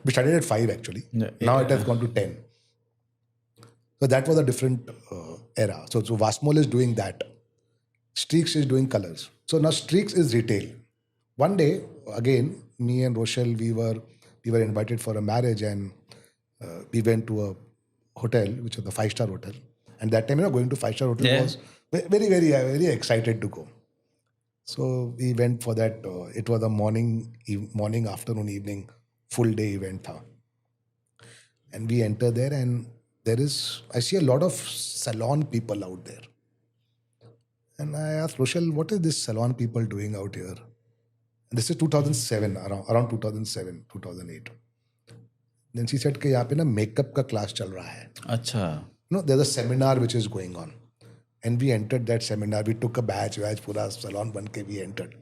We started at 5 actually. Now it has gone to 10. So that was a different era. So Vasmol is doing that. Streax is doing colors. So now Streax is retail. One day, again, me and Rochelle, we were invited for a marriage, and we went to a hotel, which was the 5-star hotel. And that time, going to 5-star hotel was very, very excited to go. So we went for that. It was a morning, afternoon, evening, full day event. And we enter there, and I see a lot of salon people out there. And I asked Rochelle, what is this salon people doing out here? And this is 2007, around 2007, 2008. Then she said, कि यहाँ पे ना makeup का class चल रहा है. अच्छा. No, there's a seminar which is going on. And we entered that seminar. We took a badge, pura salon ban ke we entered.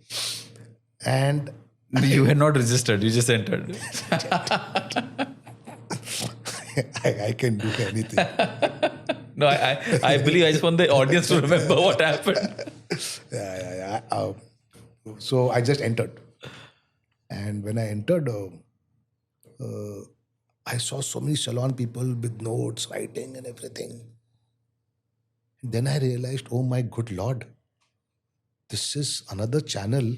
And You had not registered, you just entered. I can do anything. No, I believe I just want the audience to remember what happened. Yeah. So I just entered. And when I entered, I saw so many salon people with notes, writing and everything. Then I realized, oh my good Lord, this is another channel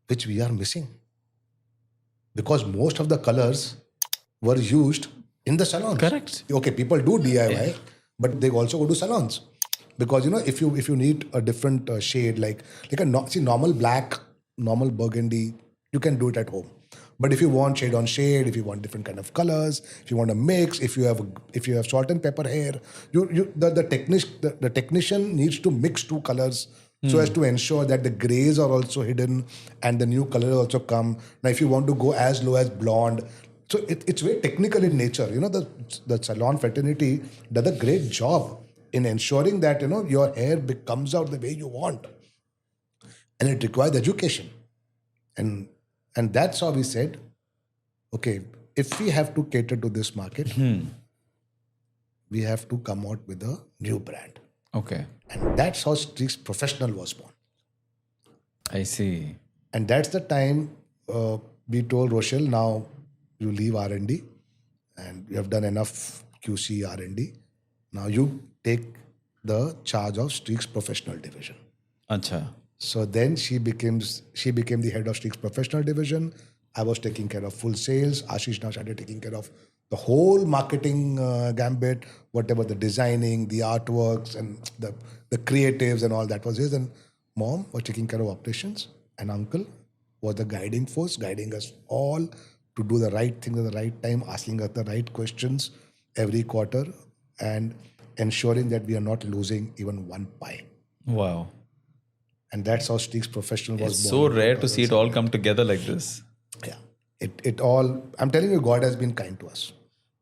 which we are missing. Because most of the colors were used in the salons. Correct. Okay, people do DIY, but they also go to salons. Because, if you need a different shade, like normal black, normal burgundy, you can do it at home. But if you want shade on shade, if you want different kind of colors, if you want a mix, if you have salt and pepper hair, the technician needs to mix two colors so as to ensure that the grays are also hidden and the new color also come. Now, if you want to go as low as blonde, so it's very technical in nature. The salon fraternity does a great job in ensuring that your hair comes out the way you want, and it requires education. And that's how we said, okay, if we have to cater to this market, we have to come out with a new brand. Okay. And that's how Streax Professional was born. I see. And that's the time we told Rochelle, now you leave R&D and you have done enough QC R&D. Now you take the charge of Streax Professional Division. Acha. So then she became the head of Streax Professional Division. I was taking care of full sales. Ashish now started taking care of the whole marketing gambit, whatever the designing, the artworks, and the creatives and all that was his. And mom was taking care of operations, and uncle was the guiding force, guiding us all to do the right things at the right time, asking us the right questions every quarter, and ensuring that we are not losing even one pie. Wow. And that's how Streax Professional was It's born. so rare to see it all come together like this. Yeah. It all, I'm telling you, God has been kind to us.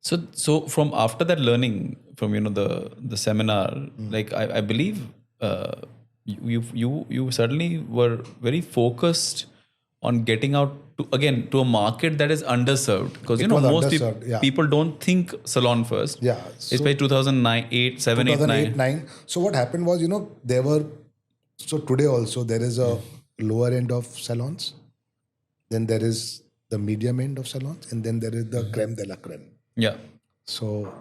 So from after that learning from the seminar, like I believe you certainly were very focused on getting out to a market that is underserved, because most people don't think salon first. Yeah. It's by 2009, 8, 7, 8, 9. So what happened was, so today also there is a lower end of salons, then there is the medium end of salons, and then there is the creme de la creme. Yeah. So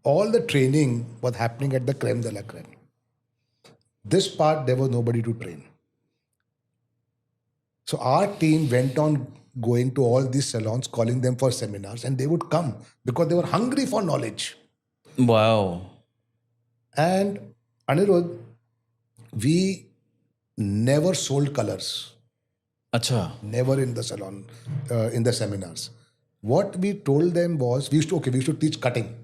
all the training was happening at the creme de la creme. This part, there was nobody to train. So our team went on going to all these salons, calling them for seminars, and they would come because they were hungry for knowledge. Wow. And Anirudh, we never sold colors. Acha. Never in the salon, in the seminars. What we told them was, we used to teach cutting.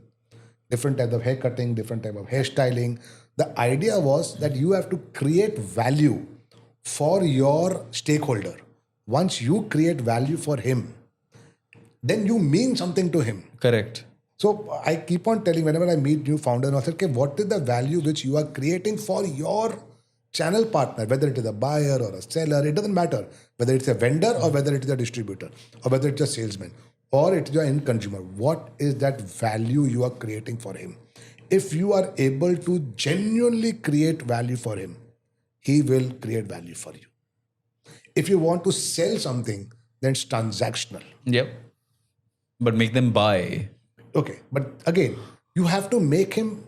different type of hair cutting, different type of hairstyling. The idea was that you have to create value for your stakeholder. Once you create value for him, then you mean something to him. Correct. So I keep on telling whenever I meet new founders, I say, okay, what is the value which you are creating for your channel partner, whether it is a buyer or a seller, it doesn't matter. Whether it's a vendor or whether it is a distributor or whether it's a salesman or it's your end consumer. What is that value you are creating for him? If you are able to genuinely create value for him, he will create value for you. If you want to sell something, then it's transactional. Yep. But make them buy. Okay, but again, you have to make him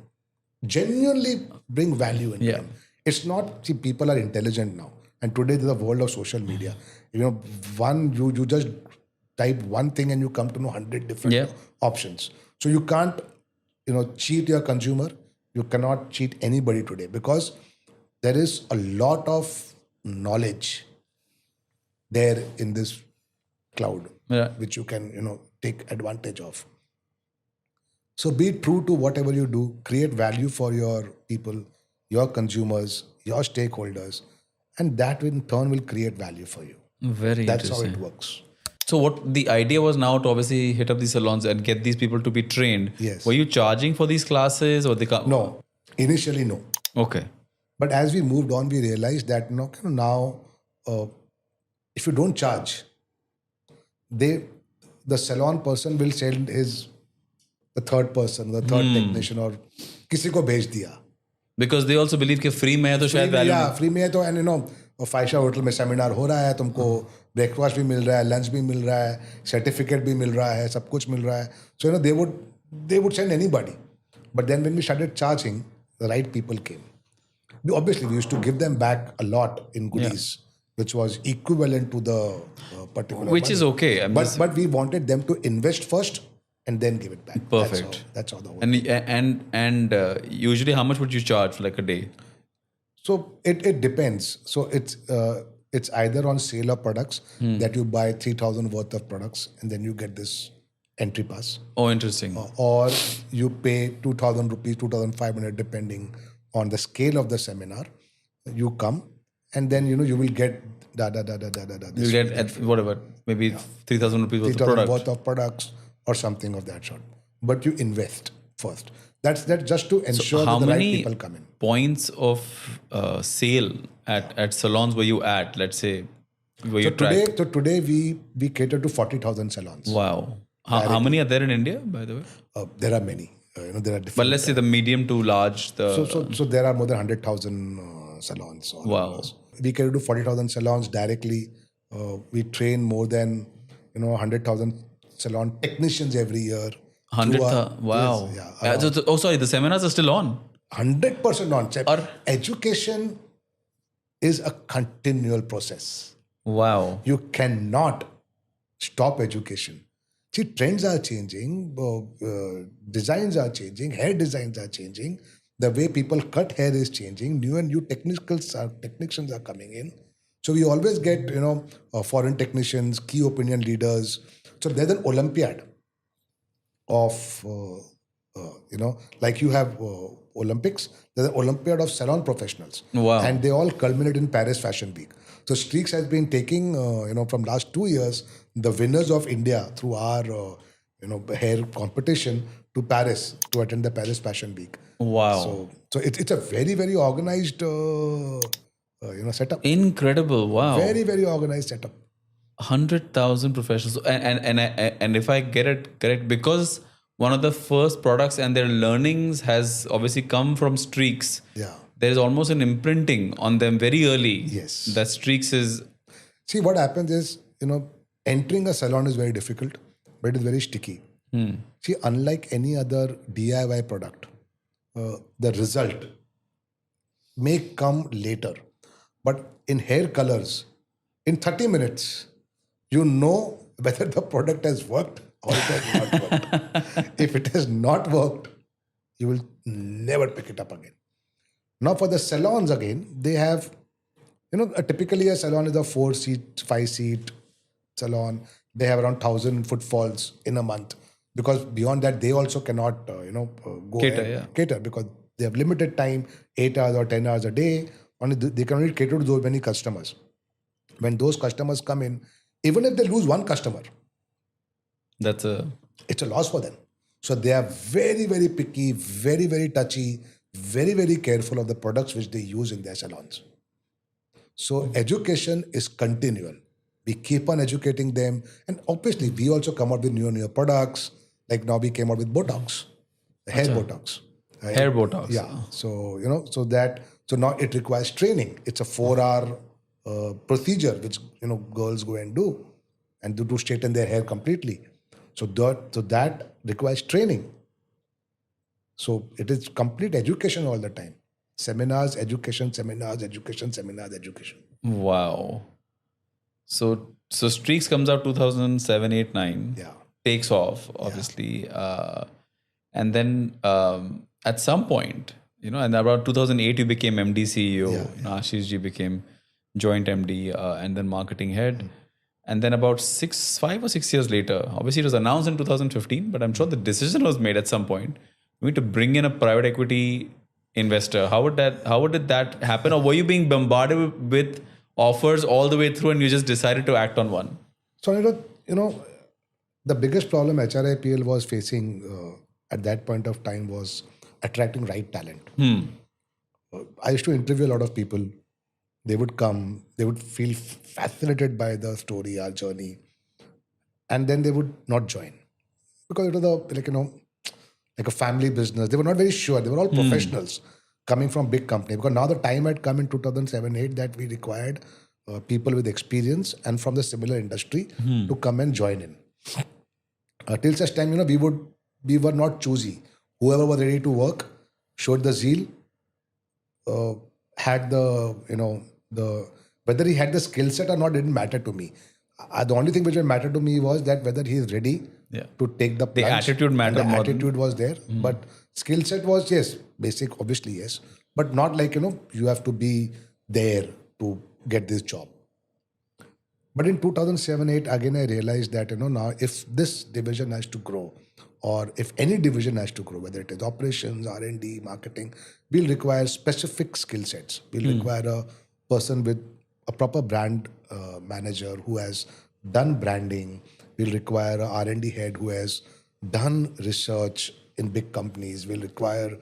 genuinely bring value in him. It's not, see, people are intelligent now. And today there's a world of social media. You just type one thing and you come to know 100 different options. So you can't, cheat your consumer. You cannot cheat anybody today because there is a lot of knowledge there in this cloud, which you can, take advantage of. So be true to whatever you do, create value for your people, your consumers, your stakeholders, and that in turn will create value for you. That's how it works. So what the idea was now to obviously hit up these salons and get these people to be trained. Yes. Were you charging for these classes or No, initially no. Okay. But as we moved on, we realized that now, if you don't charge, the salon person will send the third person, the third technician, or किसी को भेज दिया. Because they also believe कि free में है तो शायद value. Yeah, free में है तो and 5-star होटल में सेमिनार हो रहा है, तुमको ब्रेकफास्ट भी मिल रहा है, लंच भी मिल रहा है, सर्टिफिकेट भी मिल रहा है, सब कुछ मिल रहा है. So they would send anybody. But then when we started charging, the right people came. We used to give them back a lot in goodies, which was equivalent to the particular. Which money. Is okay. But we wanted them to invest first and then give it back. Perfect. That's how the whole. And usually, how much would you charge for like a day? So it depends. So it's either on sale of products that you buy 3,000 worth of products and then you get this entry pass. Oh, interesting. Or you pay 2,000 rupees, 2,500 depending on the scale of the seminar. You come and then you will get You get at whatever, maybe 3,000 rupees worth of 3,000 product. worth of products or something of that sort. But you invest first. That's just to ensure that the right people come in. Points of sale at salons were you at? Let's say Today we cater to 40,000 salons. Wow. How many are there in India, by the way? There are many. There are different. But let's say the medium to large. So there are more than 100,000 salons. Wow. We cater to 40,000 salons directly. We train more than 100,000 salon technicians every year. 100,000. Wow. Yes, sorry, the seminars are still on. 100% on. Education is a continual process. Wow. You cannot stop education. See, trends are changing, designs are changing, hair designs are changing, the way people cut hair is changing, new and new technicians are coming in. So we always get, foreign technicians, key opinion leaders. So there's an Olympiad of, like you have Olympics, there's an Olympiad of salon professionals. Wow. And they all culminate in Paris Fashion Week. So Streax has been taking, from last 2 years, the winners of India through our, hair competition to Paris to attend the Paris Fashion Week. Wow. So it's a very, very organized, setup. Incredible. Wow. Very, very organized setup. 100,000 professionals. And if I get it correct, because one of the first products and their learnings has obviously come from Streax. Yeah. There is almost an imprinting on them very early. Yes. That Streax is... See, what happens is, entering a salon is very difficult, but it is very sticky. See, unlike any other DIY product, the result may come later. But in hair colors, in 30 minutes, you know whether the product has worked or it has not worked. If it has not worked, you will never pick it up again. Now for the salons again, they have, typically a salon is a 4-seat, 5-seat salon. They have around 1,000 footfalls in a month. because beyond that they also cannot go Cater, and yeah. cater, because they have limited time, 8 hours or 10 hours a day. Only they can only cater to those many customers. When those customers come in, even if they lose one customer, That's a it's a loss for them. So they are very, very picky, very, very touchy, very, very careful of the products which they use in their salons. So education is continual. We keep on educating them, and obviously we also come out with new products. Like now we came out with Botox, hair Botox. hair Botox. Yeah. So so now it requires training. It's a 4-hour procedure which girls go and do, and to straighten their hair completely. So that requires training. So it is complete education all the time. Seminars, education, seminars, education, seminars, education. Wow. So Streax comes out 2007, 8, 9. Yeah. Takes off, obviously. And then at some point, and about 2008, you became MD CEO. Ashish ji became joint MD and then marketing head. And then about 5 or 6 years later, obviously it was announced in 2015, but I'm sure the decision was made at some point. We need to bring in a private equity investor. How did that happen? Or were you being bombarded with offers all the way through and you just decided to act on one? So, the biggest problem HRIPL was facing at that point of time was attracting right talent. I used to interview a lot of people. They would come, they would feel fascinated by the story, our journey, and then they would not join because it was like a family business. They were not very sure. They were all professionals coming from big company, because now the time had come in 2007-8 that we required people with experience and from the similar industry to come and join in. Till such time, we were not choosy. Whoever was ready to work, showed the zeal, had whether he had the skill set or not didn't matter to me. The only thing which mattered to me was that whether he is ready to take the plunge. The attitude mattered. The attitude was there, but skill set was, yes, basic, obviously, yes. But not like, you have to be there to get this job. But in 2007-8, again, I realized that, now if this division has to grow, or if any division has to grow, whether it is operations, R&D, marketing, we'll require specific skill sets. We'll require a person with a proper brand manager who has done branding. We'll require a R&D head who has done research in big companies. We'll require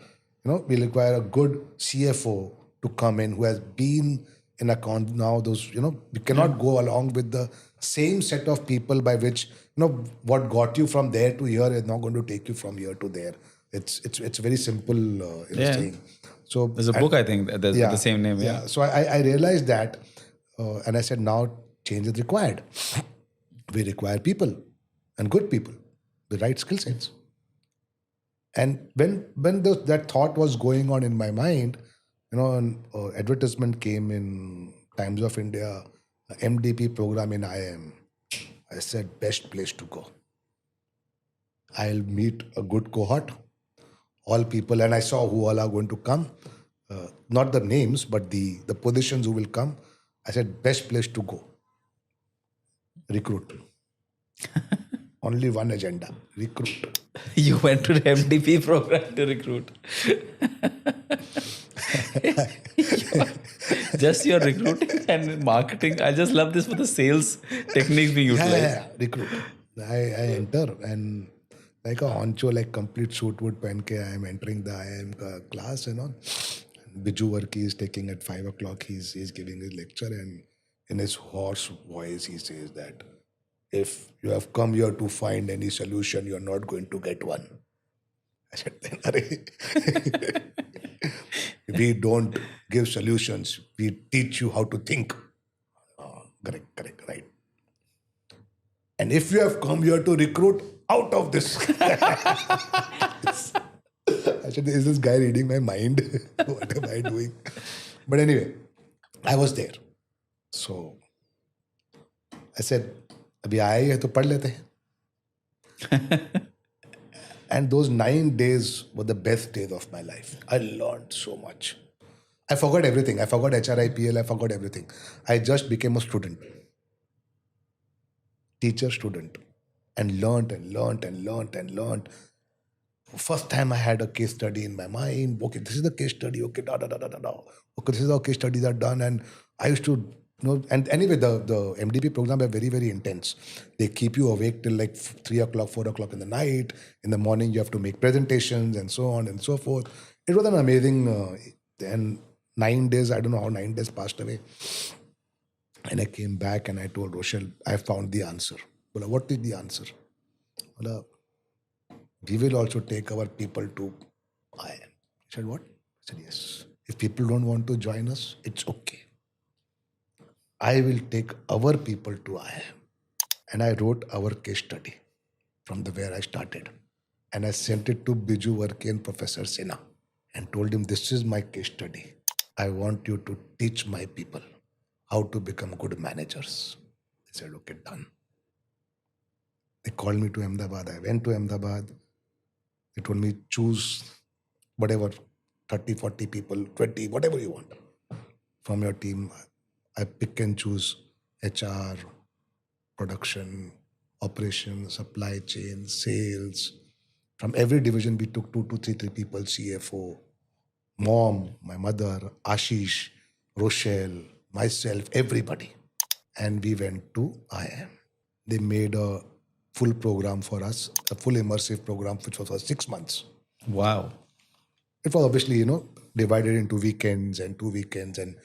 a good CFO to come in who has been in account. Now those, we cannot go along with the same set of people by which, what got you from there to here is not going to take you from here to there. It's very simple saying. So there's a book, I think, with the same name. Yeah. So I realized that, and I said, now change is required. We require people, and good people, the right skill sets. And when that thought was going on in my mind, an advertisement came in Times of India, MDP program in IIM. I said, best place to go. I'll meet a good cohort, all people, and I saw who all are going to come. Not the names, but the positions who will come. I said, best place to go. Recruit. Only one agenda, recruit. You went to the MDP program to recruit. Just your recruiting and marketing. I just love this for the sales techniques being utilized. Recruit. I enter and like a honcho, like complete suit would pen ke I am entering the IIM class and all. Biju Varki is taking at 5 o'clock. He's giving his lecture, and in his hoarse voice he says that if you have come here to find any solution, you're not going to get one. I said, then we don't give solutions. We teach you how to think. Correct, right. And if you have come here to recruit, out of this. I said, is this guy reading my mind? What am I doing? But anyway, I was there. So I said, abhi aaye hai to pad lete hain. And those 9 days were the best days of my life. I learned so much. I forgot everything. I forgot HRIPL. I forgot everything. I just became a student. Teacher, student. and learned. First time I had a case study in my mind. Okay, this is the case study. Okay, da da da da da da. Okay, this is how case studies are done. And I used to, and anyway, the MDP program are very, very intense. They keep you awake till like 3 o'clock, 4 o'clock in the night. In the morning, you have to make presentations and so on and so forth. It was an amazing, and 9 days, I don't know how 9 days passed away. And I came back and I told Rochelle, I found the answer. Bola, what is the answer? Bola, we will also take our people to IIM. He said, what? I said, yes. If people don't want to join us, it's okay. I will take our people to IIM. And I wrote our case study from where I started. And I sent it to Biju Varke and Professor Sinha and told him, this is my case study. I want you to teach my people how to become good managers. They said, okay, done. They called me to Ahmedabad. I went to Ahmedabad. They told me, choose whatever, 30, 40 people, 20, whatever you want from your team. I pick and choose HR, production, operations, supply chain, sales. From every division, we took 2 to 3 people, CFO, mom, my mother, Ashish, Rochelle, myself, everybody. And we went to IIM. They made a full program for us, a full immersive program, which was for 6 months. Wow. It was obviously, divided into weekends and 2 weekends and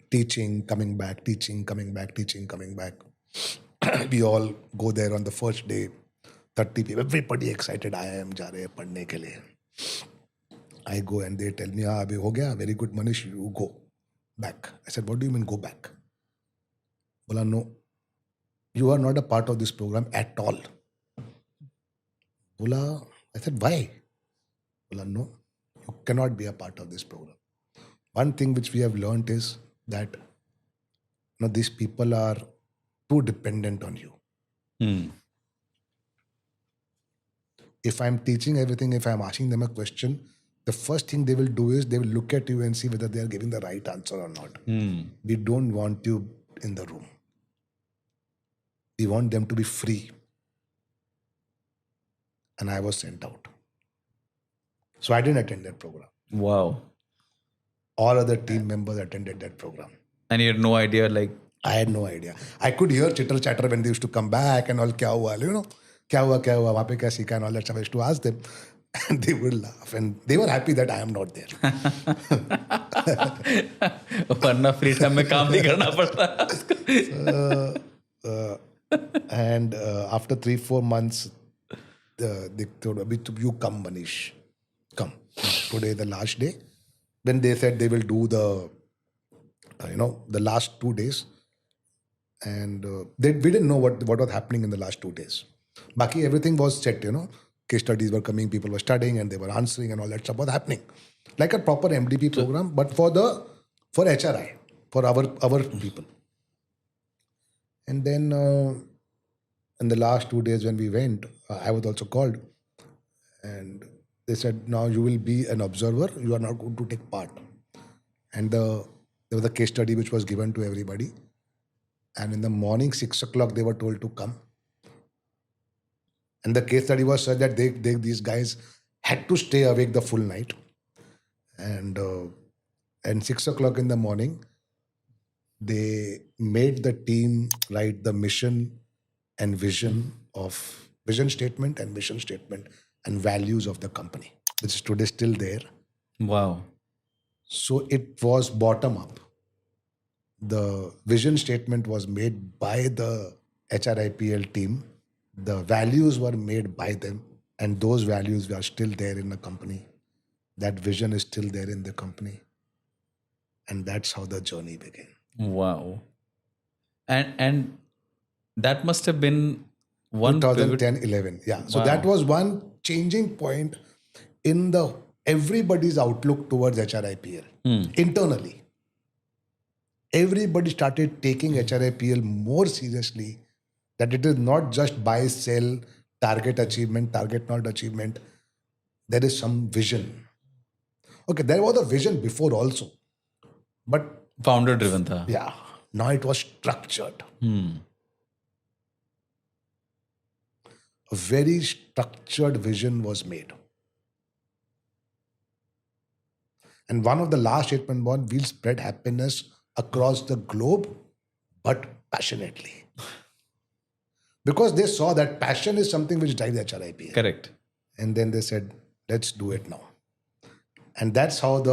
teaching, coming back, teaching, coming back, teaching, coming back. We all go there on the first day, 30 people, everybody excited, IIM ja rahe hain padhne ke liye. I go and they tell me, abhi ho gaya, very good Manish, you go back. I said, what do you mean go back? Bola, no, you are not a part of this program at all. Bola, I said, why? Bola, no, you cannot be a part of this program. One thing which we have learned is that these people are too dependent on you. If I'm teaching everything, if I'm asking them a question, the first thing they will do is they will look at you and see whether they are giving the right answer or not. We don't want you in the room. We want them to be free. And I was sent out. So I didn't attend that program. Wow. All other team members attended that program. And you had no idea, like... I had no idea. I could hear chitter chatter when they used to come back and all, kya hua, kya hua, wahan pe kya seekha and all that stuff. I used to ask them and they would laugh and they were happy that I am not there. वरना free time में काम भी करना पड़ता. And after 3-4 months, they told me, you come, Manish. Come. Today is the last day. Then they said they will do the last 2 days. And we didn't know what was happening in the last 2 days. Baki, everything was set, Case studies were coming, people were studying and they were answering and all that stuff was happening. Like a proper MDP program, but for HRI, for our people. And then in the last 2 days when we went, I was also called. And they said, now you will be an observer. You are not going to take part. And there was a case study which was given to everybody. And in the morning, 6 o'clock, they were told to come. And the case study was such that these guys had to stay awake the full night. And 6 o'clock in the morning, they made the team write the mission and vision statement and mission statement and values of the company, which is today still there. Wow. So it was bottom up. The vision statement was made by the HRIPL team. The values were made by them. And those values are still there in the company. That vision is still there in the company. And that's how the journey began. Wow. And that must have been 2010-11. Yeah. So that was one changing point in everybody's outlook towards HRIPL internally. Everybody started taking HRIPL more seriously, that it is not just buy, sell, target achievement, target not achievement. There is some vision. Okay, there was a vision before also. But founder driven tha. Yeah. Now it was structured. a very structured vision was made. And one of the last statement was, we'll spread happiness across the globe, but passionately. Because they saw that passion is something which drives HRIPL. Correct. And then they said, let's do it now. And that's how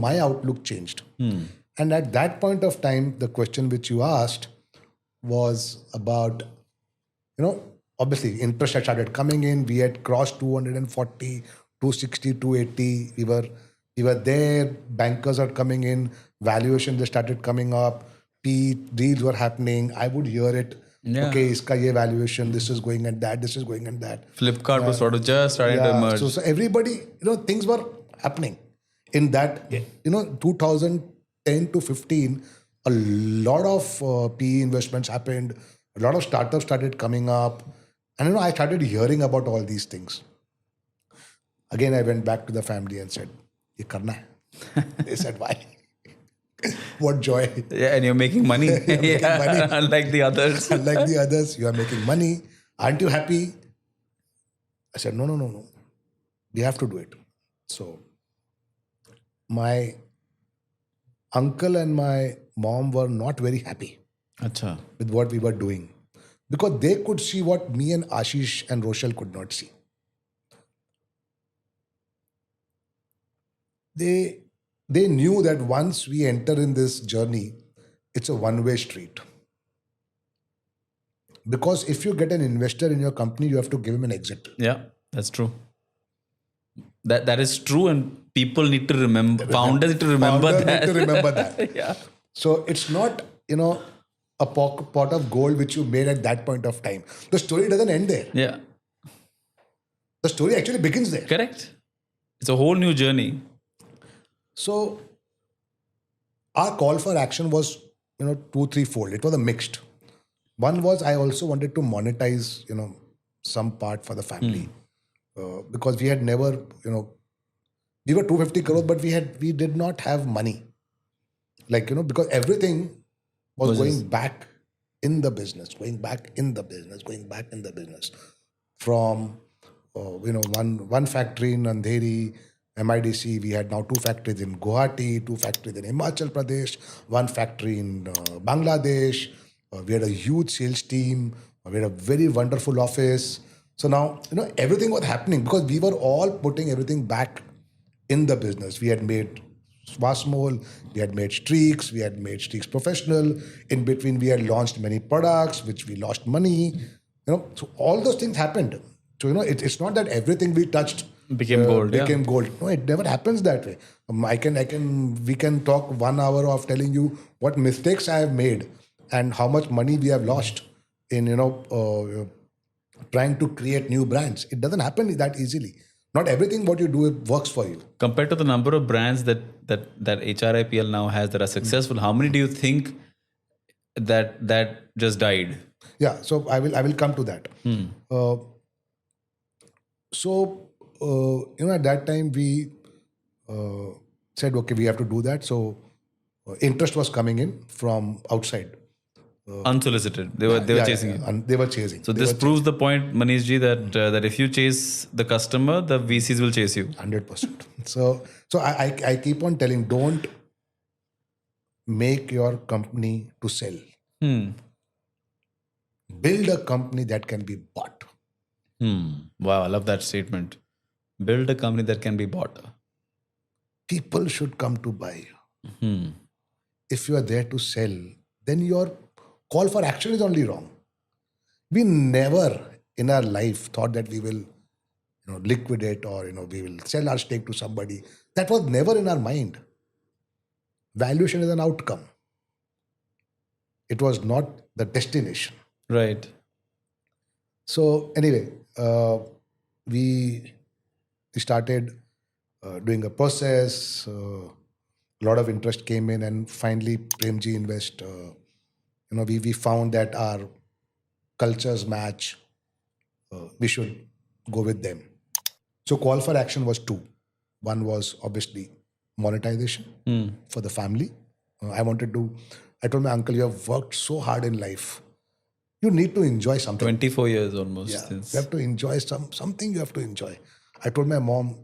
my outlook changed. And at that point of time, the question which you asked was about, obviously interest had started coming in. We had crossed 240, 260, 280. We were there. Bankers are coming in. Valuations they started coming up. Deals were happening. I would hear it. Yeah. Okay, iska ye valuation. This is going at that. This is going at that. Flipkart was sort of just starting to emerge. So everybody, things were happening. In that, 2010 to 15, a lot of PE investments happened. A lot of startups started coming up. And, I started hearing about all these things. Again, I went back to the family and said, ye karna hai. They said, why? What joy. Yeah, and you're making money. Making money. Unlike the others. Unlike the others, you are making money. Aren't you happy? I said, no. We have to do it. So, my uncle and my mom were not very happy Achha. with what we were doing. Because they could see what me and Ashish and Rochelle could not see. They knew that once we enter in this journey, it's a one-way street. Because if you get an investor in your company, you have to give him an exit. Yeah, that's true. That is true, and people need to remember. Founders need to remember that. Need to remember that. Yeah. So it's not, a pot of gold which you made at that point of time. The story doesn't end there. Yeah. The story actually begins there. Correct. It's a whole new journey. So our call for action was, 2-3-fold. It was a mixed. One was I also wanted to monetize, some part for the family. Because we had never, we were 250 crores, but we did not have money. Because everything was going back in the business, From, one factory in Andheri, MIDC, we had now 2 factories in Guwahati, 2 factories in Himachal Pradesh, 1 factory in Bangladesh. We had a huge sales team. We had a very wonderful office. So now, everything was happening because we were all putting everything back in the business. We had made Vasmol, we had made Streax, we had made Streax Professional. In between, we had launched many products, which we lost money. So all those things happened. So, it's not that everything we touched Became gold. Gold. No, it never happens that way. We can talk 1 hour of telling you what mistakes I have made and how much money we have lost in, trying to create new brands. It doesn't happen that easily. Not everything what you do works for you. Compared to the number of brands that HRIPL now has that are successful, how many do you think that just died? Yeah, so I will come to that. At that time we said, okay, we have to do that. So interest was coming in from outside. Unsolicited. They were chasing you. And they were chasing. So this proves the point, Manish ji, that if you chase the customer, the VCs will chase you. 100%. So I keep on telling, don't make your company to sell. Build a company that can be bought. Wow, I love that statement. Build a company that can be bought. People should come to buy. If you are there to sell, then your call for action is only wrong. We never in our life thought that we will liquidate or we will sell our stake to somebody. That was never in our mind. Valuation is an outcome. It was not the destination. Right. So anyway, we started doing a process. A lot of interest came in, and finally Premji Invest. We found that our cultures match. We should go with them. So call for action was 2. One was obviously monetization for the family. I told my uncle, you have worked so hard in life. You need to enjoy something. 24 years almost. Yeah, Since. you have to enjoy something. You have to enjoy. I told my mom,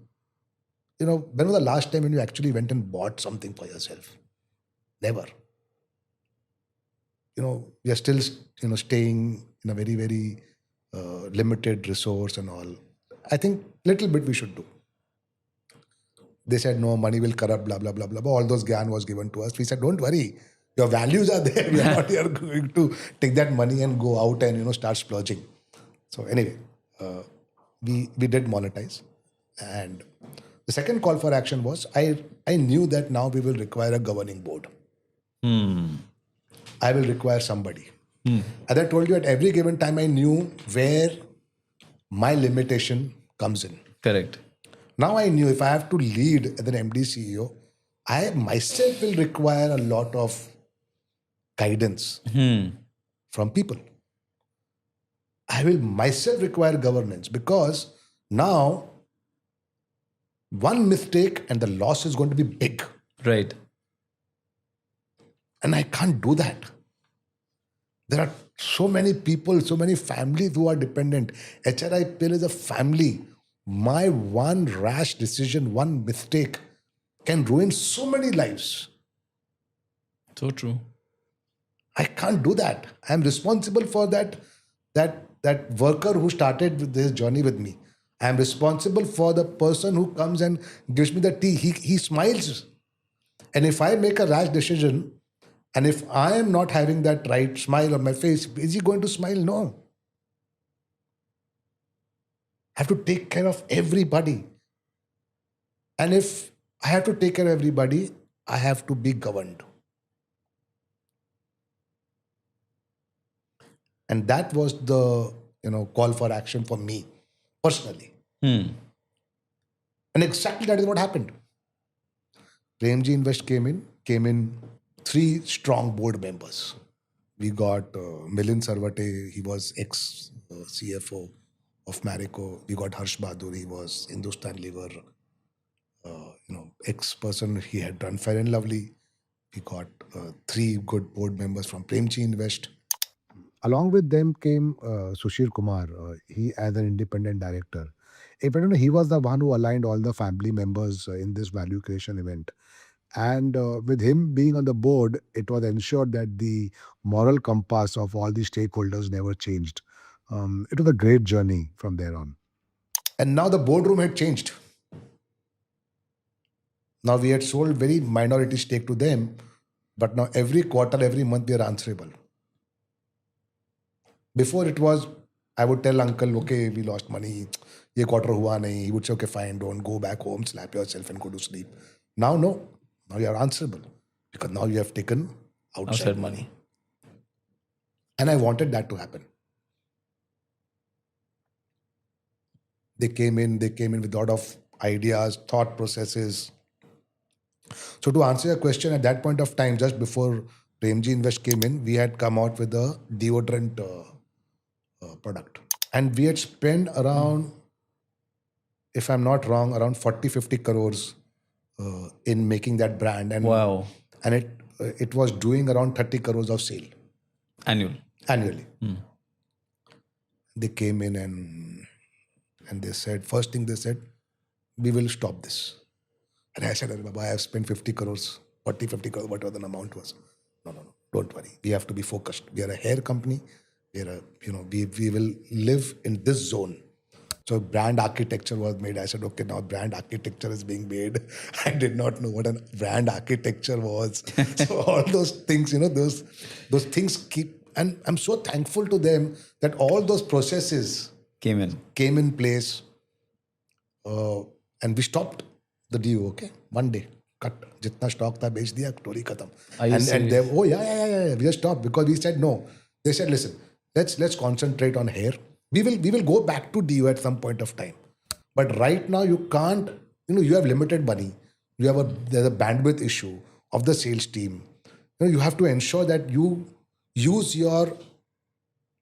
when was the last time when you actually went and bought something for yourself? Never. We are still, staying in a very, very limited resource and all. I think little bit we should do. They said, no, money will corrupt, blah, blah, blah, blah, blah. All those gyan was given to us. We said, don't worry. Your values are there. We are not here going to take that money and go out and, start splurging. So anyway, we did monetize. And the second call for action was, I knew that now we will require a governing board. I will require somebody. As I told you, at every given time, I knew where my limitation comes in. Correct. Now I knew if I have to lead as an MD CEO, I myself will require a lot of guidance from people. I will myself require governance because now one mistake and the loss is going to be big. Right. And I can't do that. There are so many people, so many families who are dependent. HRIPL is a family. My one rash decision, one mistake can ruin so many lives. So true. I can't do that. I'm responsible for that worker who started with this journey with me. I'm responsible for the person who comes and gives me the tea. He smiles. And if I make a rash decision, and if I am not having that right smile on my face, is he going to smile? No. I have to take care of everybody. And if I have to take care of everybody, I have to be governed. And that was the call for action for me personally. And exactly that is what happened. Premji Invest came in 3 strong board members. We got Milind Sarvate, he was ex-CFO of Marico. We got Harsh Bahadur, he was Hindustan Liver, ex-person, he had done Fair and Lovely. We got 3 good board members from Premji Invest. Along with them came Sushir Kumar, he as an independent director. If I don't know, he was the one who aligned all the family members in this value creation event. And with him being on the board, it was ensured that the moral compass of all the stakeholders never changed. It was a great journey from there on. And now the boardroom had changed. Now we had sold very minority stake to them, but now every quarter, every month, we are answerable. Before it was, I would tell uncle, okay, we lost money, ye quarter hua nahi. He would say, okay, fine, don't go back home, slap yourself and go to sleep. Now, no. Now you are answerable because now you have taken outside money. And I wanted that to happen. They came in with a lot of ideas, thought processes. So to answer your question, at that point of time, just before Premji Invest came in, we had come out with a deodorant product. And we had spent around, if I'm not wrong, around 40-50 crores in making that brand. And wow. And it was doing around 30 crores of sale. Annually. They came in and they said, first thing they said, we will stop this. And I said, Baba, I have spent 50 crores, 50 crores, whatever the amount was. No, don't worry. We have to be focused. We are a hair company. We will live in this zone. So brand architecture was made. I said, okay, now brand architecture is being made. I did not know what a brand architecture was. So all those things, those things keep, and I'm so thankful to them that all those processes came in place. And we stopped the deal, okay? One day, cut. Jitna stock tha, bech diya, story khatam. And they, we just stopped because we said no. They said, listen, let's concentrate on hair. We will go back to DU at some point of time. But right now you can't, you have limited money. There's a bandwidth issue of the sales team. You have to ensure that you use your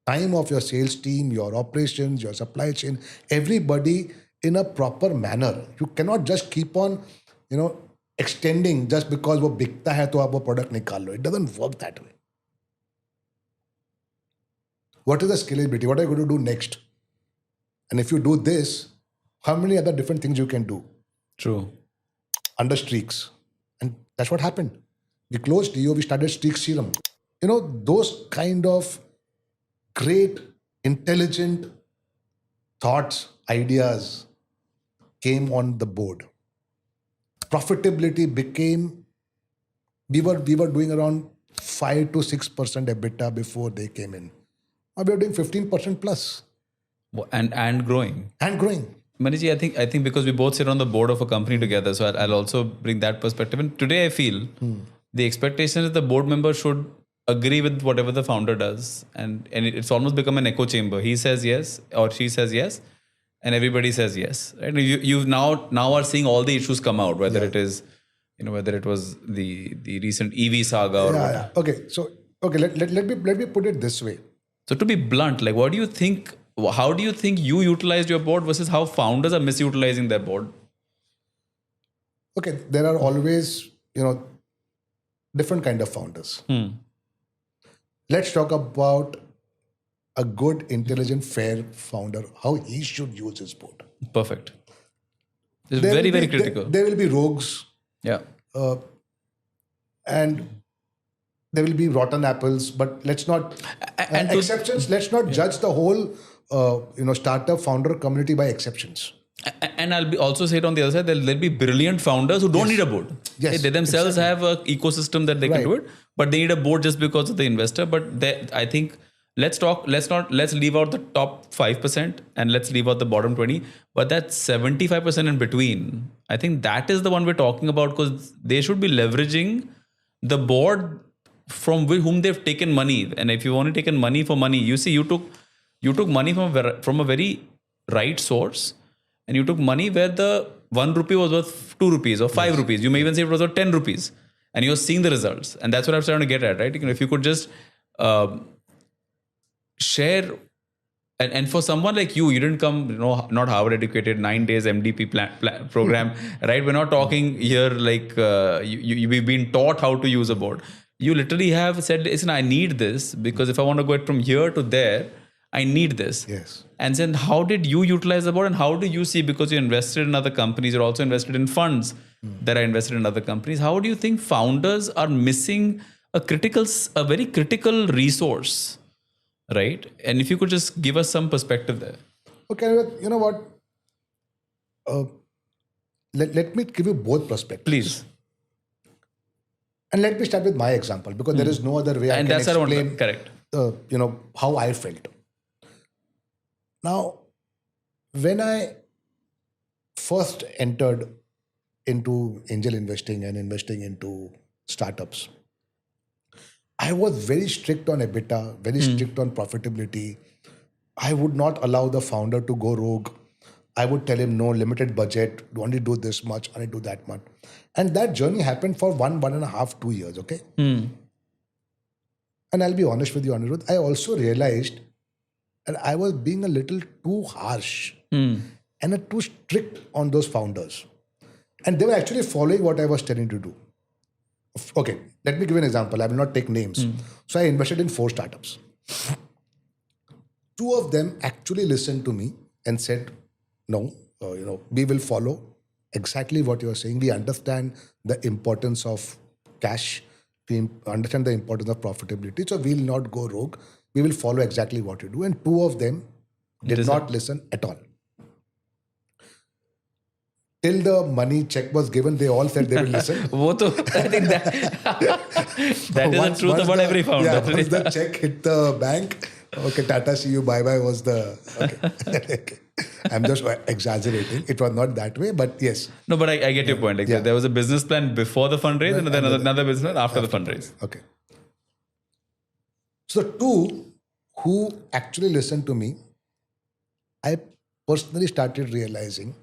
time of your sales team, your operations, your supply chain, everybody in a proper manner. You cannot just keep on, extending just because wo bikta hai to aap wo product nikal lo. It doesn't work that way. What is the scalability? What are you going to do next? And if you do this, how many other different things you can do True. under Streax? And that's what happened. We closed DO, we started Streax Serum. You know, those kind of great, intelligent thoughts, ideas came on the board. Profitability became, we were doing around 5 to 6% EBITDA before they came in. Now we are doing 15% plus And growing. and growing. Maniji, I think because we both sit on the board of a company together, so I'll also bring that perspective. And today I feel the expectation is the board member should agree with whatever the founder does, and it's almost become an echo chamber. He says yes or she says yes, and everybody says yes. Right? You now are seeing all the issues come out, whether it is, whether it was the recent EV saga or Yeah. Okay. So let me put it this way. So to be blunt, like what do you think? How do you think you utilized your board versus how founders are misutilizing their board? Okay, there are always, different kind of founders. Let's talk about a good, intelligent, fair founder, how he should use his board. Perfect. It's There very, will very be- critical. There will be rogues, Yeah. and there will be rotten apples, but let's not, And to- exceptions, let's not judge the whole, startup founder community by exceptions. And I'll be also say it on the other side, there'll be brilliant founders who don't need a board. Yes, They themselves have an ecosystem that they can Right. do it, but they need a board just because of the investor. But I think let's leave out the top 5% and let's leave out the bottom 20. But that 75% in between, I think that is the one we're talking about, because they should be leveraging the board from whom they've taken money. And if you've only taken money for money, you see, you took money from a very right source, and you took money where the 1 rupee was worth 2 rupees or 5 rupees. You may even say it was worth 10 rupees, and you're seeing the results. And that's what I'm trying to get at, right? If you could just share, and for someone like you didn't come, not Harvard educated, 9 days MDP program, right? We're not talking here like we've been taught how to use a board. You literally have said, listen, I need this because if I want to go it from here to there, I need this. Yes. And then how did you utilize the board, and how do you see, because you invested in other companies, you're also invested in funds that are invested in other companies. How do you think founders are missing a very critical resource, right? And if you could just give us some perspective there. Okay, you know what? Let me give you both perspectives. Please. And let me start with my example, because there is no other way I And can that's what I want to- explain, correct. how I felt. Now, when I first entered into angel investing and investing into startups, I was very strict on EBITDA, very strict on profitability. I would not allow the founder to go rogue. I would tell him, no, limited budget, only do this much, only do that much. And that journey happened for 1.5, 2 years, okay? And I'll be honest with you, Anirudh, I also realized that I was being a little too harsh and too strict on those founders. And they were actually following what I was telling to do. Okay, let me give you an example. I will not take names. So I invested in 4 startups. 2 of them actually listened to me and said, no, we will follow exactly what you are saying. We understand the importance of cash. We understand the importance of profitability. So we will not go rogue. We will follow exactly what you do. And 2 of them did not listen at all. Till the money check was given, they all said they will listen. I think that is the truth about every founder. Yeah, once the check hit the bank, okay, Tata, see you, bye-bye was the... Okay. I'm just exaggerating. It was not that way, but yes. No, but I get your point. Like, there was a business plan before the fundraise and then another business plan after the fundraise. Okay. So 2 who actually listened to me, I personally started realizing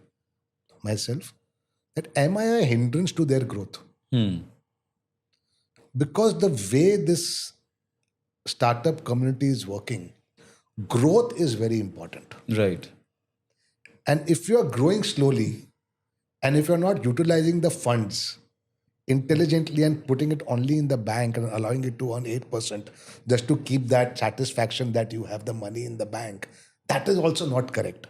myself that am I a hindrance to their growth? Because the way this startup community is working, growth is very important. Right. And if you are growing slowly and if you're not utilizing the funds intelligently and putting it only in the bank and allowing it to earn 8% just to keep that satisfaction that you have the money in the bank, that is also not correct.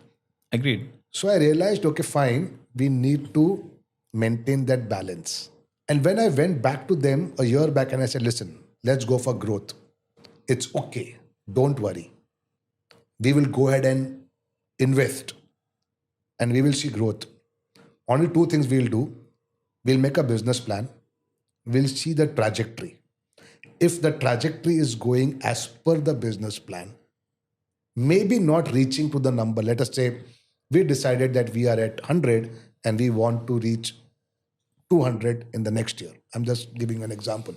Agreed. So I realized, okay, fine, we need to maintain that balance. And when I went back to them a year back and I said, listen, let's go for growth. It's okay. Don't worry. We will go ahead and invest and we will see growth. Only two things we'll do. We'll make a business plan. We'll see the trajectory. If the trajectory is going as per the business plan, maybe not reaching to the number. Let us say we decided that we are at 100 and we want to reach 200 in the next year. I'm just giving an example.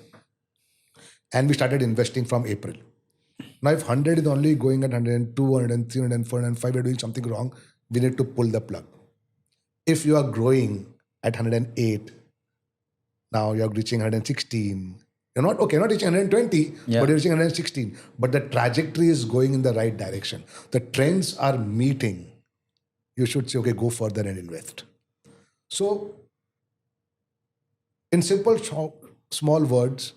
And we started investing from April. Now, if 100 is only going at 102, 103, 104, 105, we're doing something wrong, we need to pull the plug. If you are growing at 108, now you're reaching 116. You're not reaching 120, but you're reaching 116. But the trajectory is going in the right direction. The trends are meeting. You should say, okay, go further and invest. So, in simple, small words,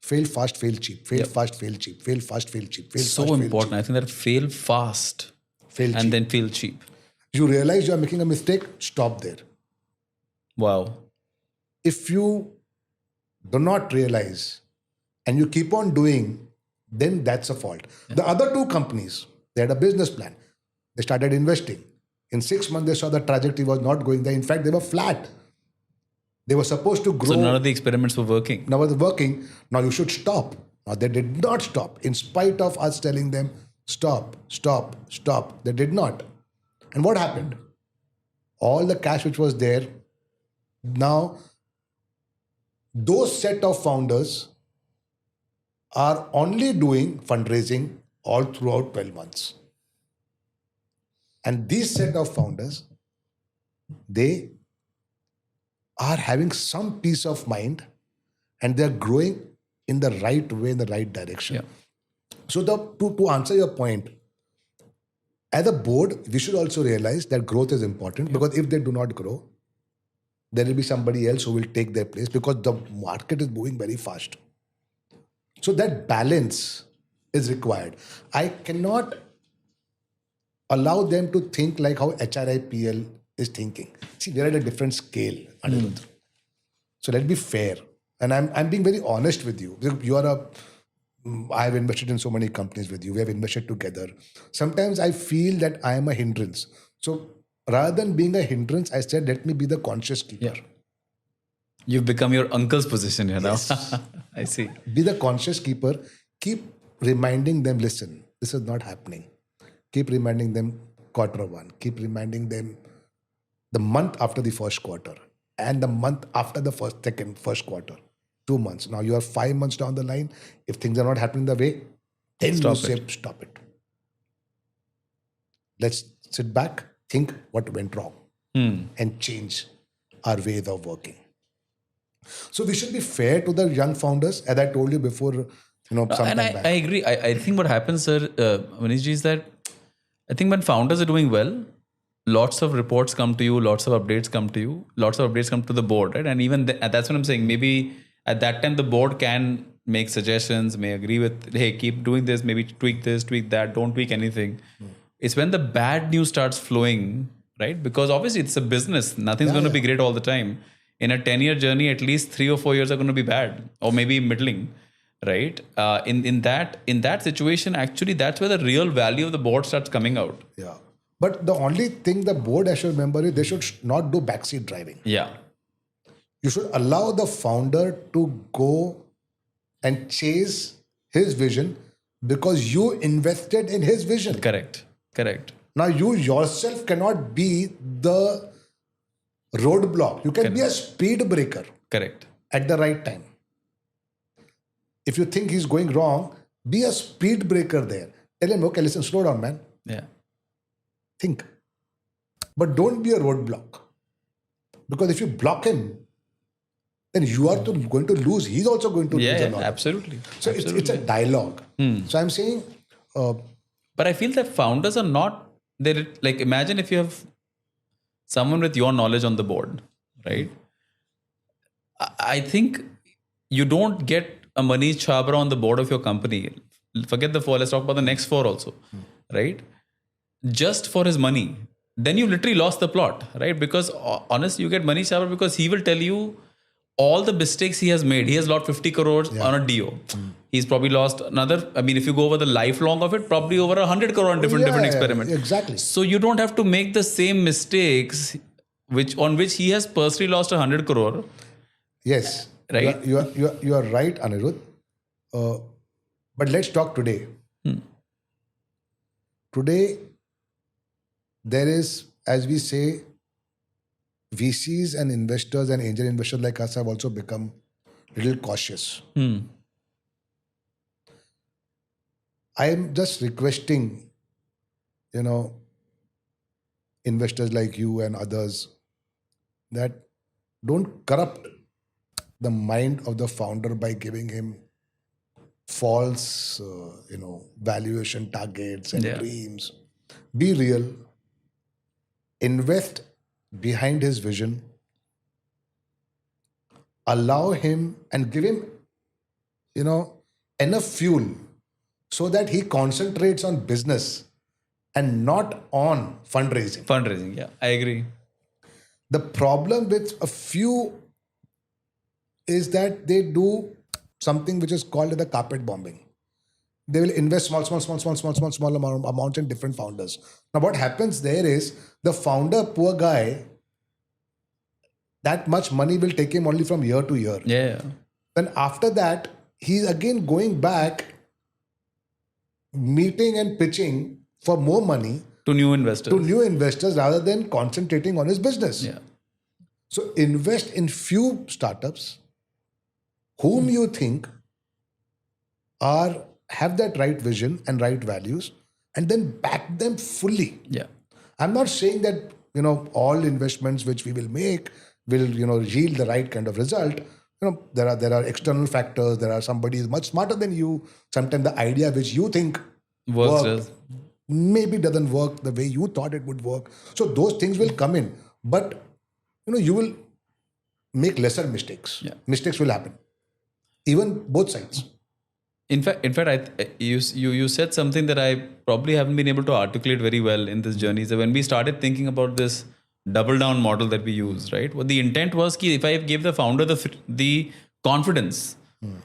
fail fast, fail cheap. Fail fast, fail cheap. Fail fast, fail cheap. Fail So fast, fail important. cheap. I think that fail fast Fail and cheap. then fail cheap. You realize you are making a mistake, stop there. Wow. If you do not realize and you keep on doing, then that's a fault. The other two companies, they had a business plan. They started investing. In 6 months, they saw the trajectory was not going there. In fact, they were flat. They were supposed to grow. So none of the experiments were working. Now it's working. Now you should stop. Now they did not stop. In spite of us telling them, stop, stop, stop. They did not. And what happened? All the cash which was there, now those set of founders are only doing fundraising all throughout 12 months. And these set of founders, they are having some peace of mind and they're growing in the right way, in the right direction. Yeah. So to answer your point, as a board, we should also realize that growth is important because if they do not grow, there will be somebody else who will take their place because the market is moving very fast. So that balance is required. I cannot allow them to think like how HRIPL is thinking. See, they're at a different scale, Anirudh. So let's be fair. And I'm being very honest with you. I have invested in so many companies with you. We have invested together. Sometimes I feel that I am a hindrance. So rather than being a hindrance, I said, let me be the conscious keeper. Yeah. You've become your uncle's position here now. Yes. I see. Be the conscious keeper. Keep reminding them, listen, this is not happening. Keep reminding them Q1. Keep reminding them the month after the first quarter and the month after the first quarter. 2 months. Now you are 5 months down the line. If things are not happening the way, then you say, stop it. Let's sit back, think what went wrong and change our ways of working. So we should be fair to the young founders, as I told you before, some time back. I agree. I think what happens, sir, Manish, is that I think when founders are doing well, lots of reports come to you, lots of updates come to you, lots of updates come to the board, right? And even that's what I'm saying. Maybe at that time, the board can make suggestions, may agree with, hey, keep doing this, maybe tweak this, tweak that, don't tweak anything. It's when the bad news starts flowing, right? Because obviously it's a business. Nothing's going to be great all the time. In a 10-year journey, at least 3 or 4 years are going to be bad or maybe middling, right? In that situation, actually, that's where the real value of the board starts coming out. Yeah. But the only thing the board has to remember is they should not do backseat driving. Yeah. You should allow the founder to go and chase his vision because you invested in his vision. Correct. Now you yourself cannot be the roadblock. You can be a speed breaker. Correct. At the right time. If you think he's going wrong, be a speed breaker there. Tell him, okay, listen, slow down, man. Yeah. Think. But don't be a roadblock. Because if you block him, then you are going to lose. He's also going to lose a lot. Absolutely. So it's a dialogue. So I'm saying... but I feel that founders are not... Like, imagine if you have someone with your knowledge on the board, right? I think you don't get a Manish Chhabra on the board of your company. Forget the four. Let's talk about the next four also, right? Just for his money. Then you literally lost the plot, right? Because honestly, you get Manish Chhabra because he will tell you all the mistakes he has made. He has lost 50 crores on a DO. He's probably lost another. I mean, if you go over the lifelong of it, probably over 100 crore on different experiments. Exactly. So you don't have to make the same mistakes on which he has personally lost 100 crore. Yes. Right. You are right, Anirudh. But let's talk today. Today, there is, as we say, VCs and investors and angel investors like us have also become a little cautious. I am just requesting, investors like you and others that don't corrupt the mind of the founder by giving him false, valuation targets and dreams. Be real. Invest behind his vision. Allow him and give him, enough fuel so that he concentrates on business and not on fundraising. Fundraising, yeah, I agree. The problem with a few is that they do something which is called the carpet bombing. They will invest small amounts in different founders. Now what happens there is the founder, poor guy, that much money will take him only from year to year. Yeah. Then after that, he's again going back, meeting and pitching for more money to new investors rather than concentrating on his business. Yeah. So invest in few startups whom you think have that right vision and right values, and then back them fully. Yeah. I'm not saying that all investments which we will make will yield the right kind of result. There are external factors. There are somebody who's much smarter than you. Sometimes the idea which you think works maybe doesn't work the way you thought it would work. So those things will come in, but you will make lesser mistakes. Yeah. Mistakes will happen, even both sides. In fact, you said something that I probably haven't been able to articulate very well in this journey. So when we started thinking about this double down model that we use, right? What the intent was, if I give the founder the confidence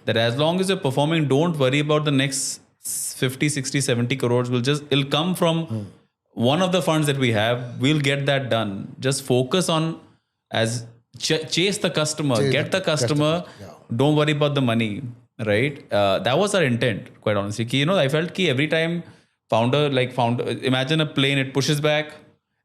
that as long as you're performing, don't worry about the next 50, 60, 70 crores. It'll come from one of the funds that we have. We'll get that done. Just focus on chase the customer, get the customer. Yeah. Don't worry about the money. Right, that was our intent. Quite honestly, I felt every time founder, imagine a plane, it pushes back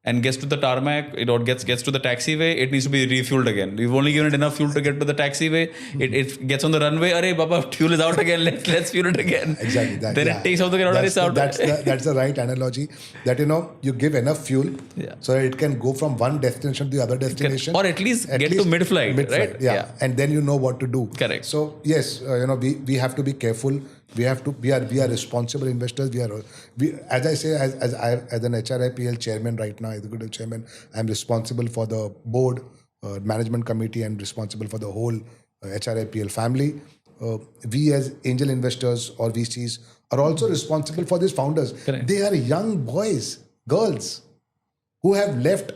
and gets to the tarmac, it gets to the taxiway, it needs to be refueled again. We've only given it enough fuel to get to the taxiway. It gets on the runway. Arey Baba, fuel is out again. Let's fuel it again. Exactly. Then it takes off the ground. That's the right analogy. That you give enough fuel so that it can go from one destination to the other destination, or at least get to mid-flight. Right? Yeah. And then you know what to do. Correct. So yes, we have to be careful. We are responsible investors. As I say, as an HRIPL chairman right now, executive chairman, I'm responsible for the board, management committee, and responsible for the whole HRIPL family. We as angel investors or VCs are also responsible for these founders. Correct. They are young boys, girls who have left.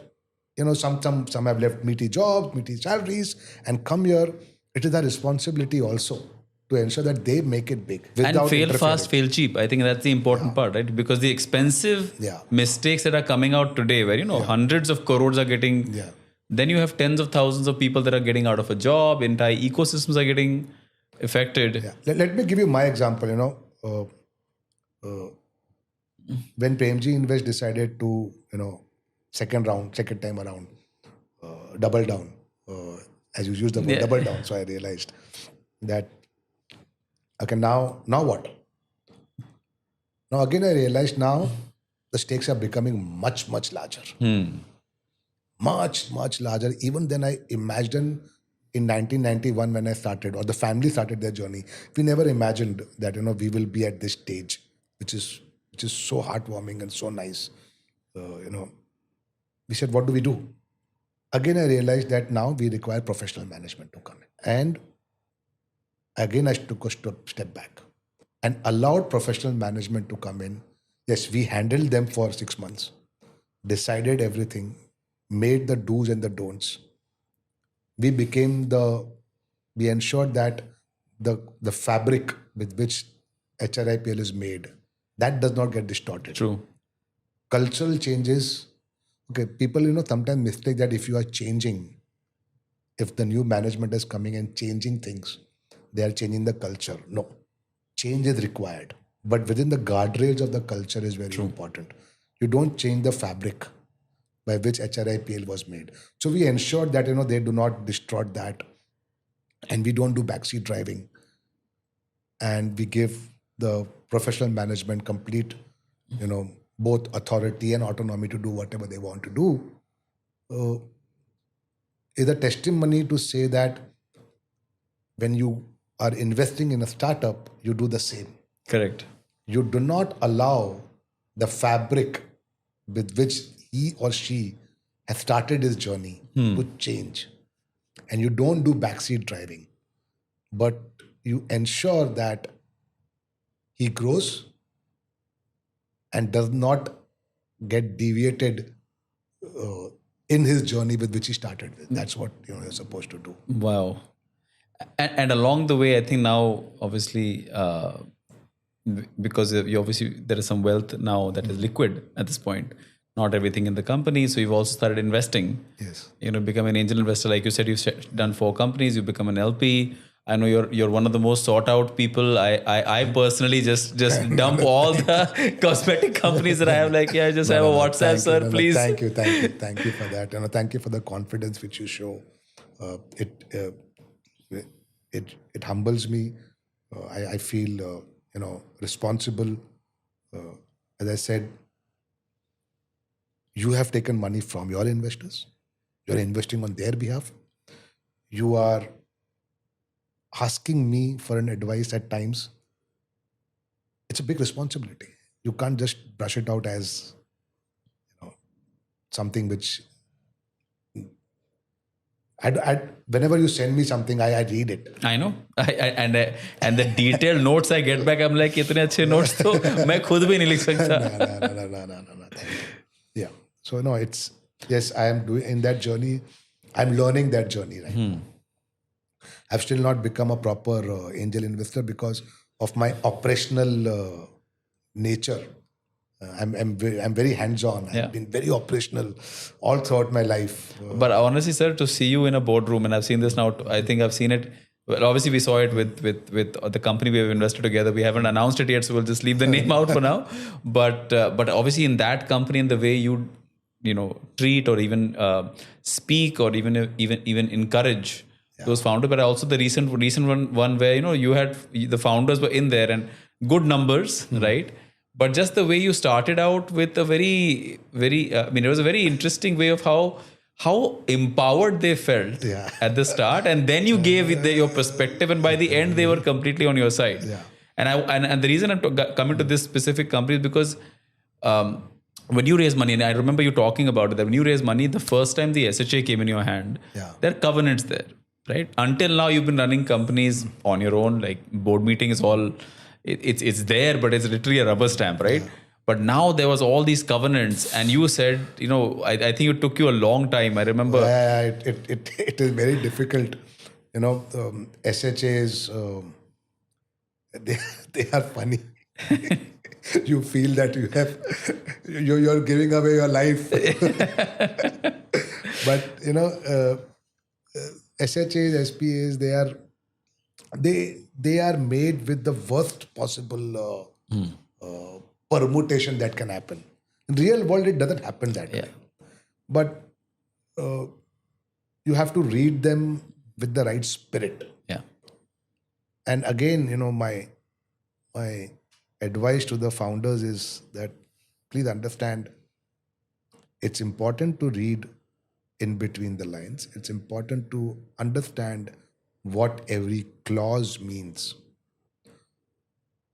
Some have left meaty jobs, meaty salaries, and come here. It is our responsibility also to ensure that they make it big. And fail fast, fail cheap. I think that's the important part, right? Because the expensive mistakes that are coming out today, where hundreds of crores are getting, then you have tens of thousands of people that are getting out of a job, entire ecosystems are getting affected. Yeah. Let me give you my example. When Premji Invest decided to, second time around, double down, as you used the word double down, so I realized that, okay, now what? Now again, I realized now the stakes are becoming much, much larger. Much, much larger. Even than I imagined in 1991 when I started, or the family started their journey. We never imagined that, we will be at this stage, which is so heartwarming and so nice. We said, what do we do? Again, I realized that now we require professional management to come in. And again, I took a step back and allowed professional management to come in. Yes, we handled them for 6 months, decided everything, made the do's and the don'ts. We ensured that the fabric with which HRIPL is made, that does not get distorted. True. Cultural changes, okay, people, sometimes mistake that if you are changing, if the new management is coming and changing things, they are changing the culture. No, change is required. But within the guardrails of the culture is very important. You don't change the fabric by which HRIPL was made. So we ensured that, they do not distort that. And we don't do backseat driving. And we give the professional management complete, both authority and autonomy to do whatever they want to do. Is a testimony to say that when you are investing in a startup, you do the same. Correct. You do not allow the fabric with which he or she has started his journey to change. And you don't do backseat driving, but you ensure that he grows and does not get deviated in his journey with which he started with. That's what you're supposed to do. Wow. And along the way, I think now, obviously, because you obviously there is some wealth now that is liquid at this point. Not everything in the company, so you've also started investing. Yes. Become an angel investor. Like you said, you've done 4 companies. You've become an LP. I know you're one of the most sought out people. I personally just dump all the cosmetic companies that I have. Like, I just have a WhatsApp, sir. Please. Thank you for that. Thank you for the confidence which you show. It humbles me. I feel responsible. As I said, you have taken money from your investors. You're investing on their behalf. You are asking me for an advice at times. It's a big responsibility. You can't just brush it out as something which whenever you send me something, I read it. I know. And the detailed notes I get back, I'm like, इतने अच्छे notes तो मैं खुद भी नहीं लिख सकता. No. Yeah. So no, yes, I am doing in that journey. I'm learning that journey, right? I've still not become a proper angel investor because of my operational nature. I'm very hands-on. I've been very operational all throughout my life. But honestly, sir, to see you in a boardroom, and I've seen this now, I think I've seen it. Well, obviously, we saw it with the company we have invested together. We haven't announced it yet, so we'll just leave the name out for now. But obviously, in that company, in the way you treat or even speak or even encourage those founders, but also the recent one where you had the founders were in there and good numbers, right? But just the way you started out with a very it was a very interesting way of how empowered they felt at the start, and then you gave your perspective, and by the end they were completely on your side. Yeah. And the reason I'm coming to this specific company is because when you raise money, and I remember you talking about it, that when you raise money, the first time the SHA came in your hand, there are covenants there, right? Until now, you've been running companies on your own, like board meeting is all, it's there, but it's literally a rubber stamp, right? But now there was all these covenants, and you said, I think it took you a long time. I remember. It is very difficult. SHAs, they are funny. You feel that you're giving away your life. But SHAs, SPAs, they are made with the worst possible permutation that can happen. In real world, it doesn't happen that way. But you have to read them with the right spirit. Yeah. And again, my advice to the founders is that please understand, it's important to read in between the lines. It's important to understand what every clause means.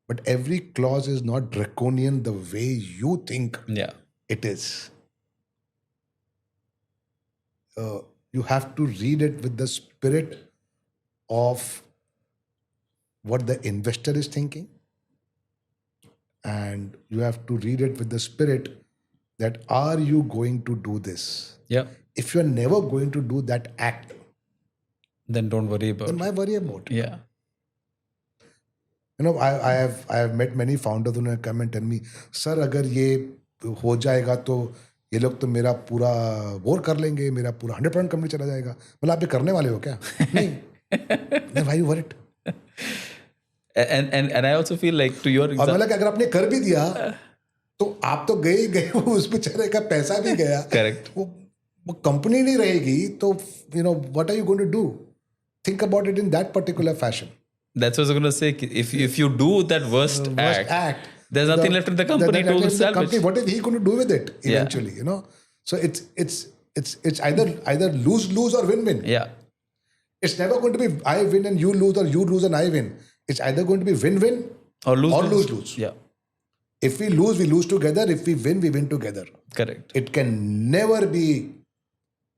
But every clause is not draconian the way you think it is. you have to read it with the spirit of what the investor is thinking, and you have to read it with the spirit that are you going to do this? Yeah. If you're never going to do that act, Then don't worry about then it. why worry about it? Yeah. You know, I have met many founders who come and tell me, sir, अगर ये हो जाएगा तो ये लोग तो मेरा पूरा बोर कर लेंगे, मेरा पूरा 100% कंपनी चला जाएगा. मतलब आप ये करने वाले हो क्या? नहीं. Then why you worry it? And I also feel like to your और example. मतलब अगर आपने कर भी दिया तो आप तो गए ही गए, उस बेचारे का पैसा भी गया. Correct. वो कंपनी नहीं रहेगी तो you know what are you going to do? Think about it in that particular fashion. That's what I was going to say. If you do that worst act, there's nothing left in the company to salvage. What is he going to do with it eventually? You know, so it's either lose or win. Yeah. It's never going to be I win and you lose, or you lose and I win. It's either going to be win Or lose. Yeah. If we lose together. If we win together. Correct. It can never be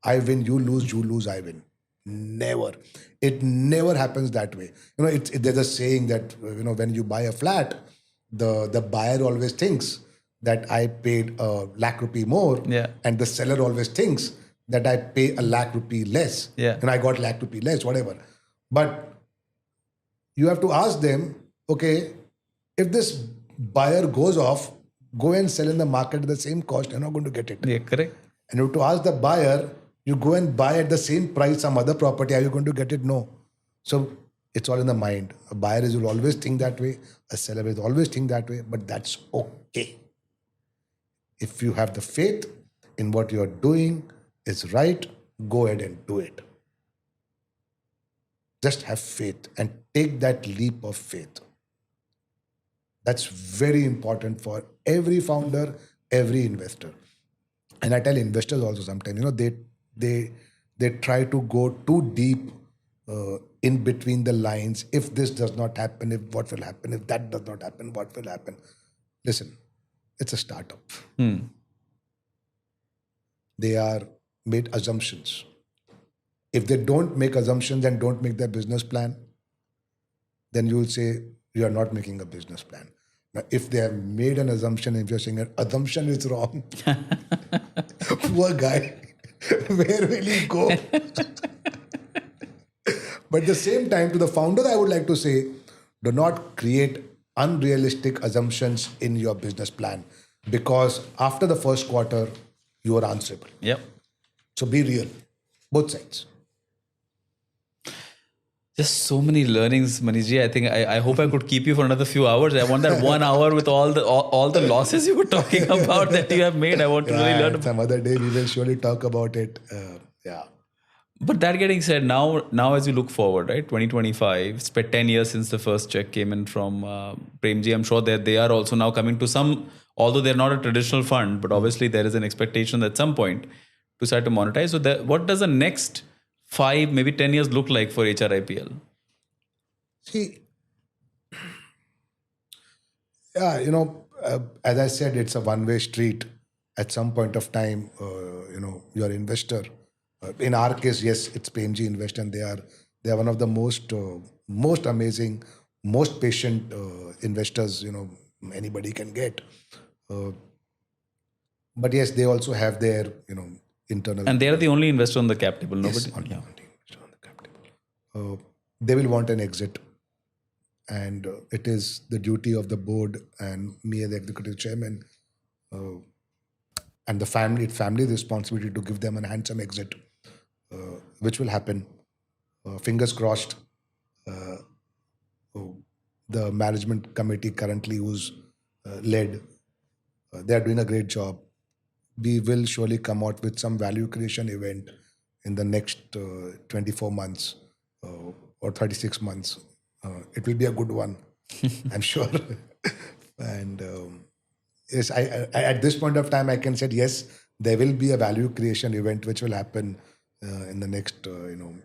I win, you lose, I win. Never. It never happens that way. You know, there's a saying that, you know, when you buy a flat, the buyer always thinks that I paid ₹1 lakh more, and the seller always thinks that I pay ₹1 lakh less, and I got ₹1 lakh less, whatever. But you have to ask them, okay, if this buyer goes off, go and sell in the market at the same cost, you're not going to get it. Yeah, correct. And you have to ask the buyer, you go and buy at the same price some other property, are you going to get it? No. So it's all in the mind. A buyer will always think that way. A seller will always think that way, but that's okay. If you have the faith in what you're doing is right, go ahead and do it. Just have faith and take that leap of faith. That's very important for every founder, every investor. And I tell investors also sometimes, you know, they try to go too deep in between the lines. If this does not happen, if what will happen? If that does not happen, what will happen? Listen, it's a startup. They are made assumptions. If they don't make assumptions and don't make their business plan, then you will say you are not making a business plan. Now, if they have made an assumption, if you're saying an assumption is wrong, poor guy, where will he go? But at the same time, to the founder, I would like to say, do not create unrealistic assumptions in your business plan, because after the first quarter, you are answerable. Yep. So be real, both sides. Just so many learnings, Manishji. I think I hope I could keep you for another few hours. I want that 1 hour with all the losses you were talking about that you have made. I want to really learn. Some other day we will surely talk about it. Yeah. But that getting said, now as you look forward, right, 2025, it's been 10 years since the first check came in from Premji. I'm sure that they are also now coming to some, although they're not a traditional fund, but obviously there is an expectation at some point to start to monetize. So what does the next 5, maybe 10 years look like for HRIPL? See, yeah, you know, as I said, it's a one-way street. At some point of time, you know, your investor. In our case, yes, it's PMG Invest, and they are one of the most amazing, most patient investors, you know, anybody can get. But yes, they also have their, you know, internal. And they are the only investor on the cap table. Nobody. Yes, only investor on the cap table. They will want an exit, and it is the duty of the board and me as the executive chairman and the family responsibility to give them a handsome exit, which will happen. Fingers crossed. The management committee currently who's led, they are doing a great job. We will surely come out with some value creation event in the next 24 months or 36 months. It will be a good one, I'm sure. And yes, I at this point of time, I can say yes, there will be a value creation event which will happen in the next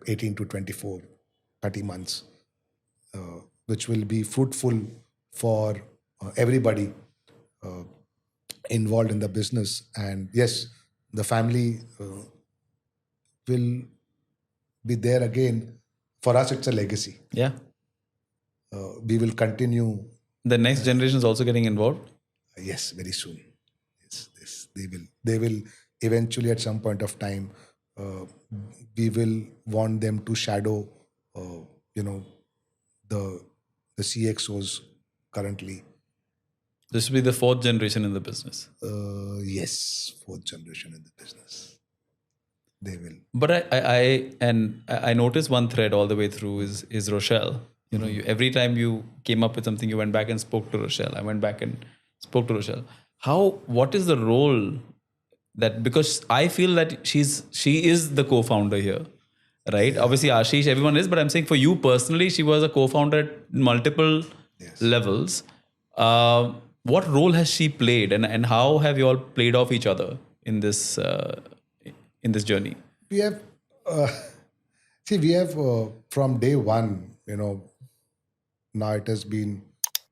18 to 24, 30 months, which will be fruitful for everybody involved in the business. And yes, the family will be there again. For us, it's a legacy. Yeah. We will continue. The next generation is also getting involved. Yes, very soon. Yes, they will eventually at some point of time. We will want them to shadow, the CXOs currently. This will be the fourth generation in the business. Yes, fourth generation in the business. They will. But I noticed one thread all the way through is Rochelle. You know, every time you came up with something, you went back and spoke to Rochelle. I went back and spoke to Rochelle. What is the role that, because I feel that she is the co-founder here, right? Yeah. Obviously Ashish, everyone is, but I'm saying for you personally, she was a co-founder at multiple levels. What role has she played, and how have you all played off each other in this journey? We have from day one, now it has been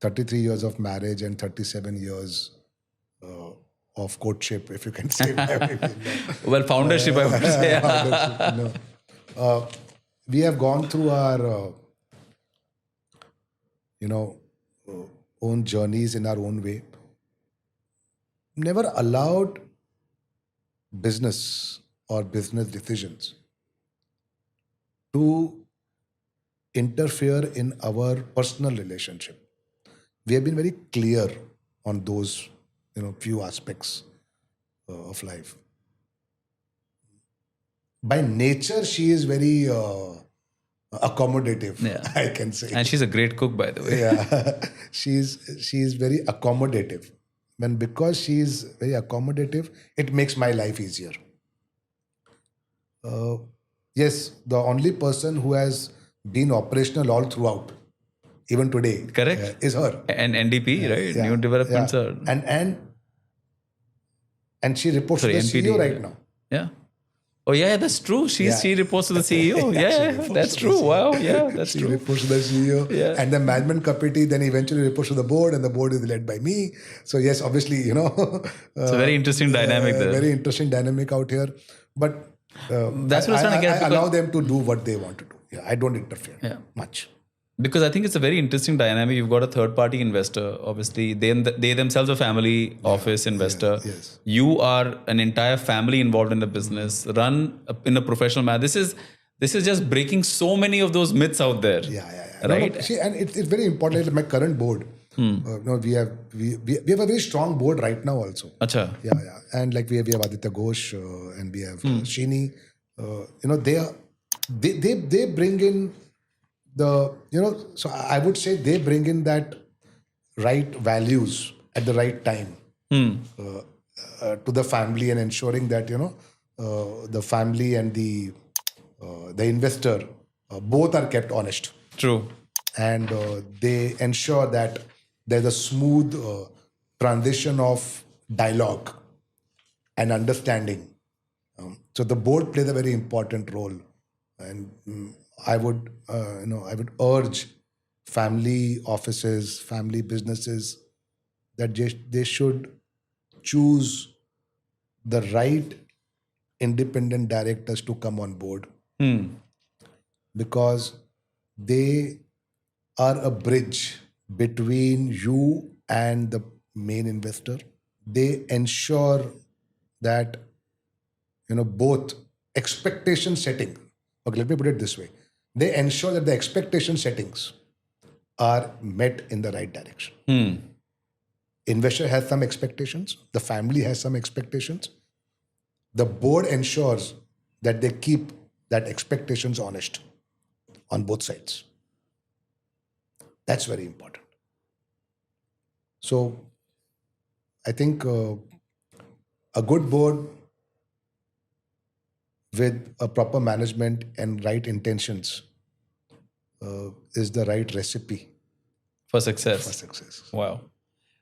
33 years of marriage and 37 years of courtship, if you can say. Well, foundership, I would say. We have gone through our, own journeys in our own way. Never allowed business or business decisions to interfere in our personal relationship. We have been very clear on those, few aspects of life. By nature, she is very accommodative, I can say. And she's a great cook, by the way. Yeah, she's very accommodative. And because she's very accommodative, it makes my life easier. Yes, the only person who has been operational all throughout, even today, correct, is her. And NDP, right? New developments are. And she reports to the NPD, CEO right now. Yeah. Oh yeah, that's true. She reports to the CEO. Yeah, that's true. Wow, yeah, that's true. She reports to the CEO, and the management committee then eventually reports to the board, and the board is led by me. So yes, obviously, it's a very interesting dynamic there. Very interesting dynamic out here. But that's what I was trying to get. I allow them to do what they want to do. Yeah, I don't interfere much. Because I think it's a very interesting dynamic. You've got a third-party investor. Obviously, they themselves are a family office investor. Yes. You are an entire family involved in the business, run in a professional manner. This is just breaking so many of those myths out there. Yeah. Right. No, see, and it's very important. My current board, we have a very strong board right now also. Acha. Yeah. And like we have Aditya Ghosh and we have Sheeni. They bring in so I would say they bring in that right values at the right time to the family, and ensuring that the family and the investor both are kept honest. True. And they ensure that there's a smooth transition of dialogue and understanding. So the board plays a very important role, and I would urge family offices, family businesses, that they should choose the right independent directors to come on board, because they are a bridge between you and the main investor. They ensure that both expectation setting. Okay, let me put it this way. They ensure that the expectation settings are met in the right direction. Investor has some expectations. The family has some expectations. The board ensures that they keep that expectations honest on both sides. That's very important. So I think a good board with a proper management and right intentions is the right recipe for success. For success. Wow,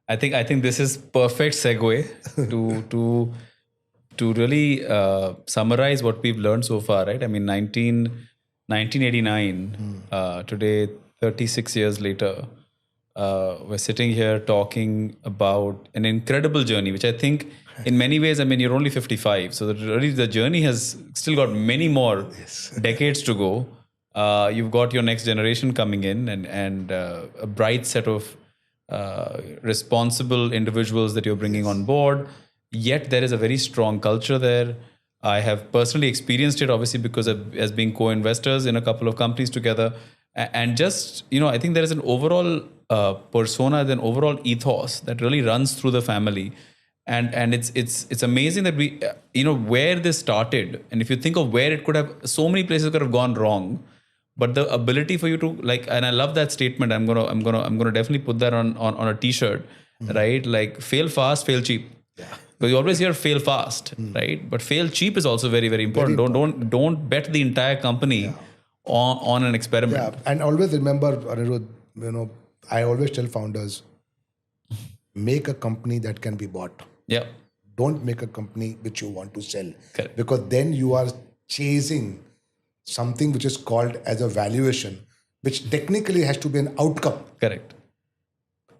I think this is perfect segue to really summarize what we've learned so far, right? I mean, 1989. Today, 36 years later, we're sitting here talking about an incredible journey, which I think in many ways, I mean, you're only 55. So really the journey has still got many more decades to go. You've got your next generation coming in and a bright set of responsible individuals that you're bringing on board. Yet there is a very strong culture there. I have personally experienced it, obviously, because as being co-investors in a couple of companies together. And just, I think there is an overall persona, an overall ethos that really runs through the family. And it's amazing that we, where this started. And if you think of where it could have, so many places could have gone wrong. But the ability for you to and I love that statement. I'm gonna definitely put that on a t-shirt, right? Like fail fast, fail cheap. Yeah. Because you always hear fail fast, right? But fail cheap is also very, very important. Don't bet the entire company on an experiment. Yeah, and always remember, Anirudh, I always tell founders, make a company that can be bought. Yeah. Don't make a company which you want to sell. Correct. Because then you are chasing something which is called as a valuation, which technically has to be an outcome. Correct.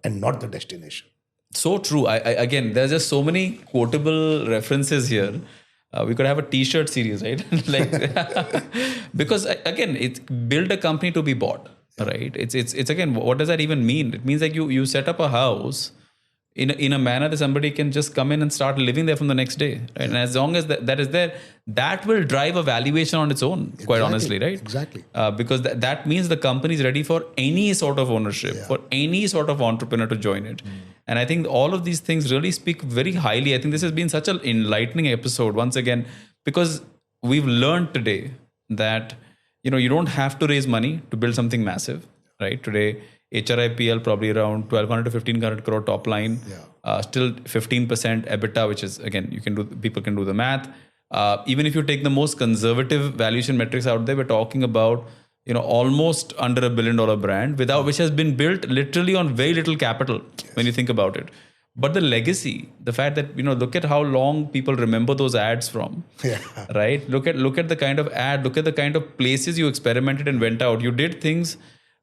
And not the destination. So true. I again, there's just so many quotable references here. We could have a t-shirt series, right? Because again, it's build a company to be bought, right? It's again, what does that even mean? It means like you set up a house in a manner that somebody can just come in and start living there from the next day, right? And as long as that is there, that will drive a valuation on its own, quite honestly, right? Exactly. Because that means the company is ready for any sort of ownership, for any sort of entrepreneur to join it. And I think all of these things really speak very highly. I think this has been such an enlightening episode once again, because we've learned today that, you don't have to raise money to build something massive, right? Today, HRIPL probably around 1,200 to 1,500 crore top line, still 15% EBITDA, which is, again, people can do the math. Even if you take the most conservative valuation metrics out there, we're talking about, almost under $1 billion brand which has been built literally on very little capital when you think about it. But the legacy, the fact that, look at how long people remember those ads from, right? Look at the kind of ad, look at the kind of places you experimented and went out. You did things,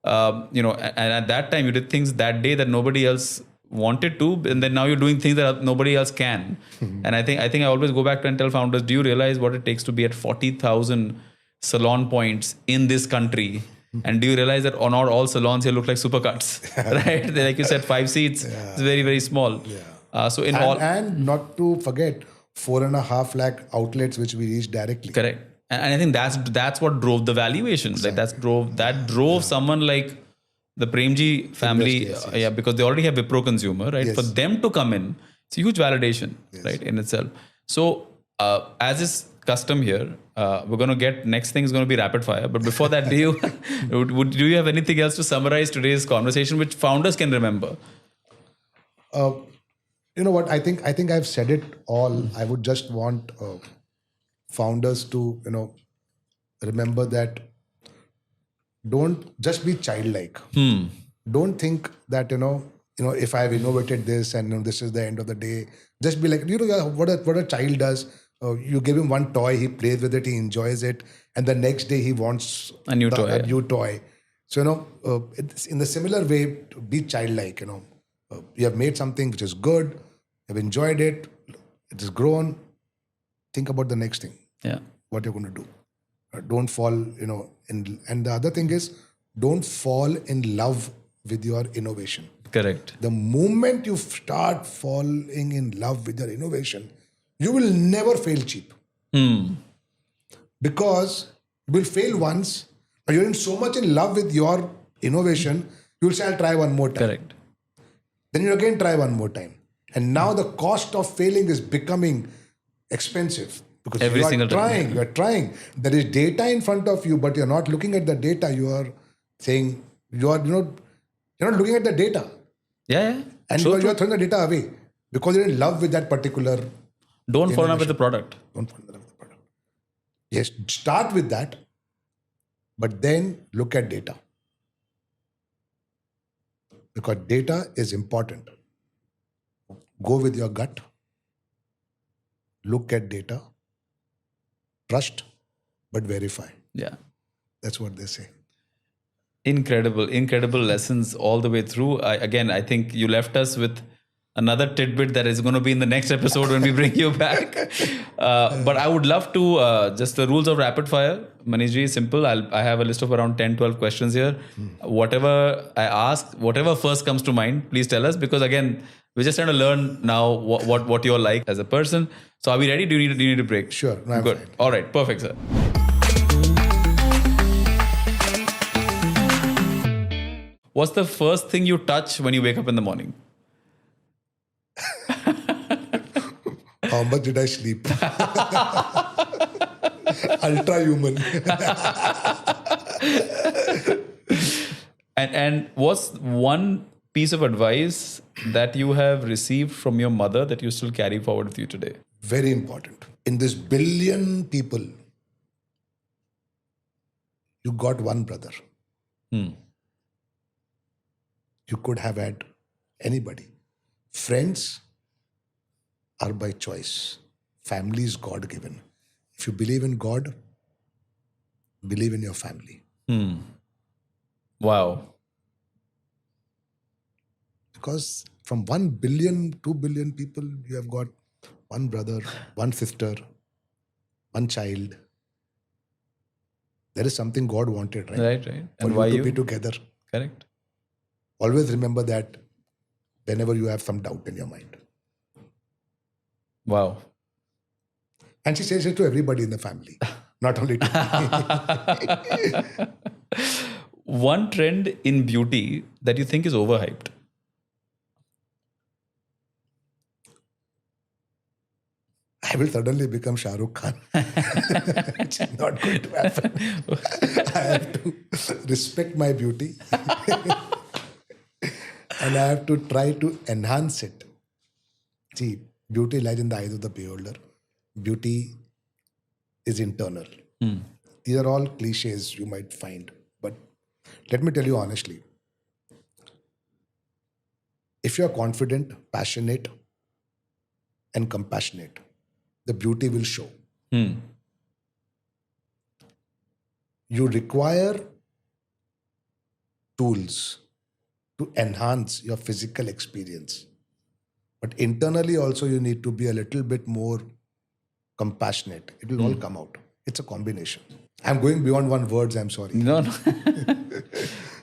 and at that time you did things that day that nobody else wanted to, and then now you're doing things that nobody else can. And I think I always go back to and tell founders, do you realize what it takes to be at 40,000 salon points in this country? And do you realize that on all salons here look like supercuts, right? Like you said, 5 seats, it's very, very small. So and not to forget 4.5 lakh outlets which we reach directly. Correct. And I think that's what drove the valuation. Exactly. Like that drove someone like the Premji family, because they already have Wipro consumer, right? For them to come in, it's a huge validation, right, in itself. So as is custom here, we're going to get, next thing is going to be rapid fire. But before that, do you have anything else to summarize today's conversation which founders can remember? You know what? I think I've said it all. I would just want founders to, remember that don't just be childlike. Don't think that, if I've innovated this and this is the end of the day, just be like, what a child does. You give him one toy, he plays with it, he enjoys it, and the next day he wants a new toy. So, it's in the similar way, be childlike. You have made something which is good, you have enjoyed it, it has grown. Think about the next thing. Yeah. What you're going to do. Don't fall, and the other thing is, don't fall in love with your innovation. Correct. The moment you start falling in love with your innovation, you will never fail cheap. Because you will fail once, but you're so much in love with your innovation, you will say, I'll try one more time. Correct. Then you again try one more time. And now the cost of failing is becoming expensive. Because Every single time. You are trying. There is data in front of you, but you're not looking at the data. You are saying, you're not looking at the data. Yeah. And you are throwing the data away because you're in love with that particular. Don't fall in love with the product. Don't fall in love with the product. Yes, start with that, but then look at data. Because data is important. Go with your gut. Look at data. Trust, but verify. Yeah. That's what they say. Incredible lessons all the way through. I think you left us with another tidbit that is going to be in the next episode when we bring you back. But I would love to, just the rules of rapid fire. Manish ji, simple. I have a list of around 10, 12 questions here. Whatever I ask, whatever first comes to mind, please tell us. Because again, we're just trying to learn now what you're like as a person. So are we ready? Do you need a break? Sure. No, I'm Good. fine. All right. Perfect, sir. What's the first thing you touch when you wake up in the morning? How much did I sleep? Ultra human. And what's one piece of advice that you have received from your mother that you still carry forward with you today? Very important. In this billion people, you got one brother. You could have had anybody. Friends are by choice. Family is God-given. If you believe in God, believe in your family. Wow. Because from 1 billion, 2 billion people, you have got one brother, one sister, one child. There is something God wanted, right? Right. For And you why to you? be together. Correct. Always remember that whenever you have some doubt in your mind. Wow. And she says it to everybody in the family, not only to me. One trend in beauty that you think is overhyped? I will suddenly become Shah Rukh Khan. It's not going to happen. I have to respect my beauty. And I have to try to enhance it. See, beauty lies in the eyes of the beholder. Beauty is internal. These are all cliches you might find. But let me tell you honestly. If you are confident, passionate, and compassionate, the beauty will show. You require tools to enhance your physical experience. But internally also you need to be a little bit more compassionate. It will all come out. It's a combination. I'm going beyond one words, I'm sorry. No.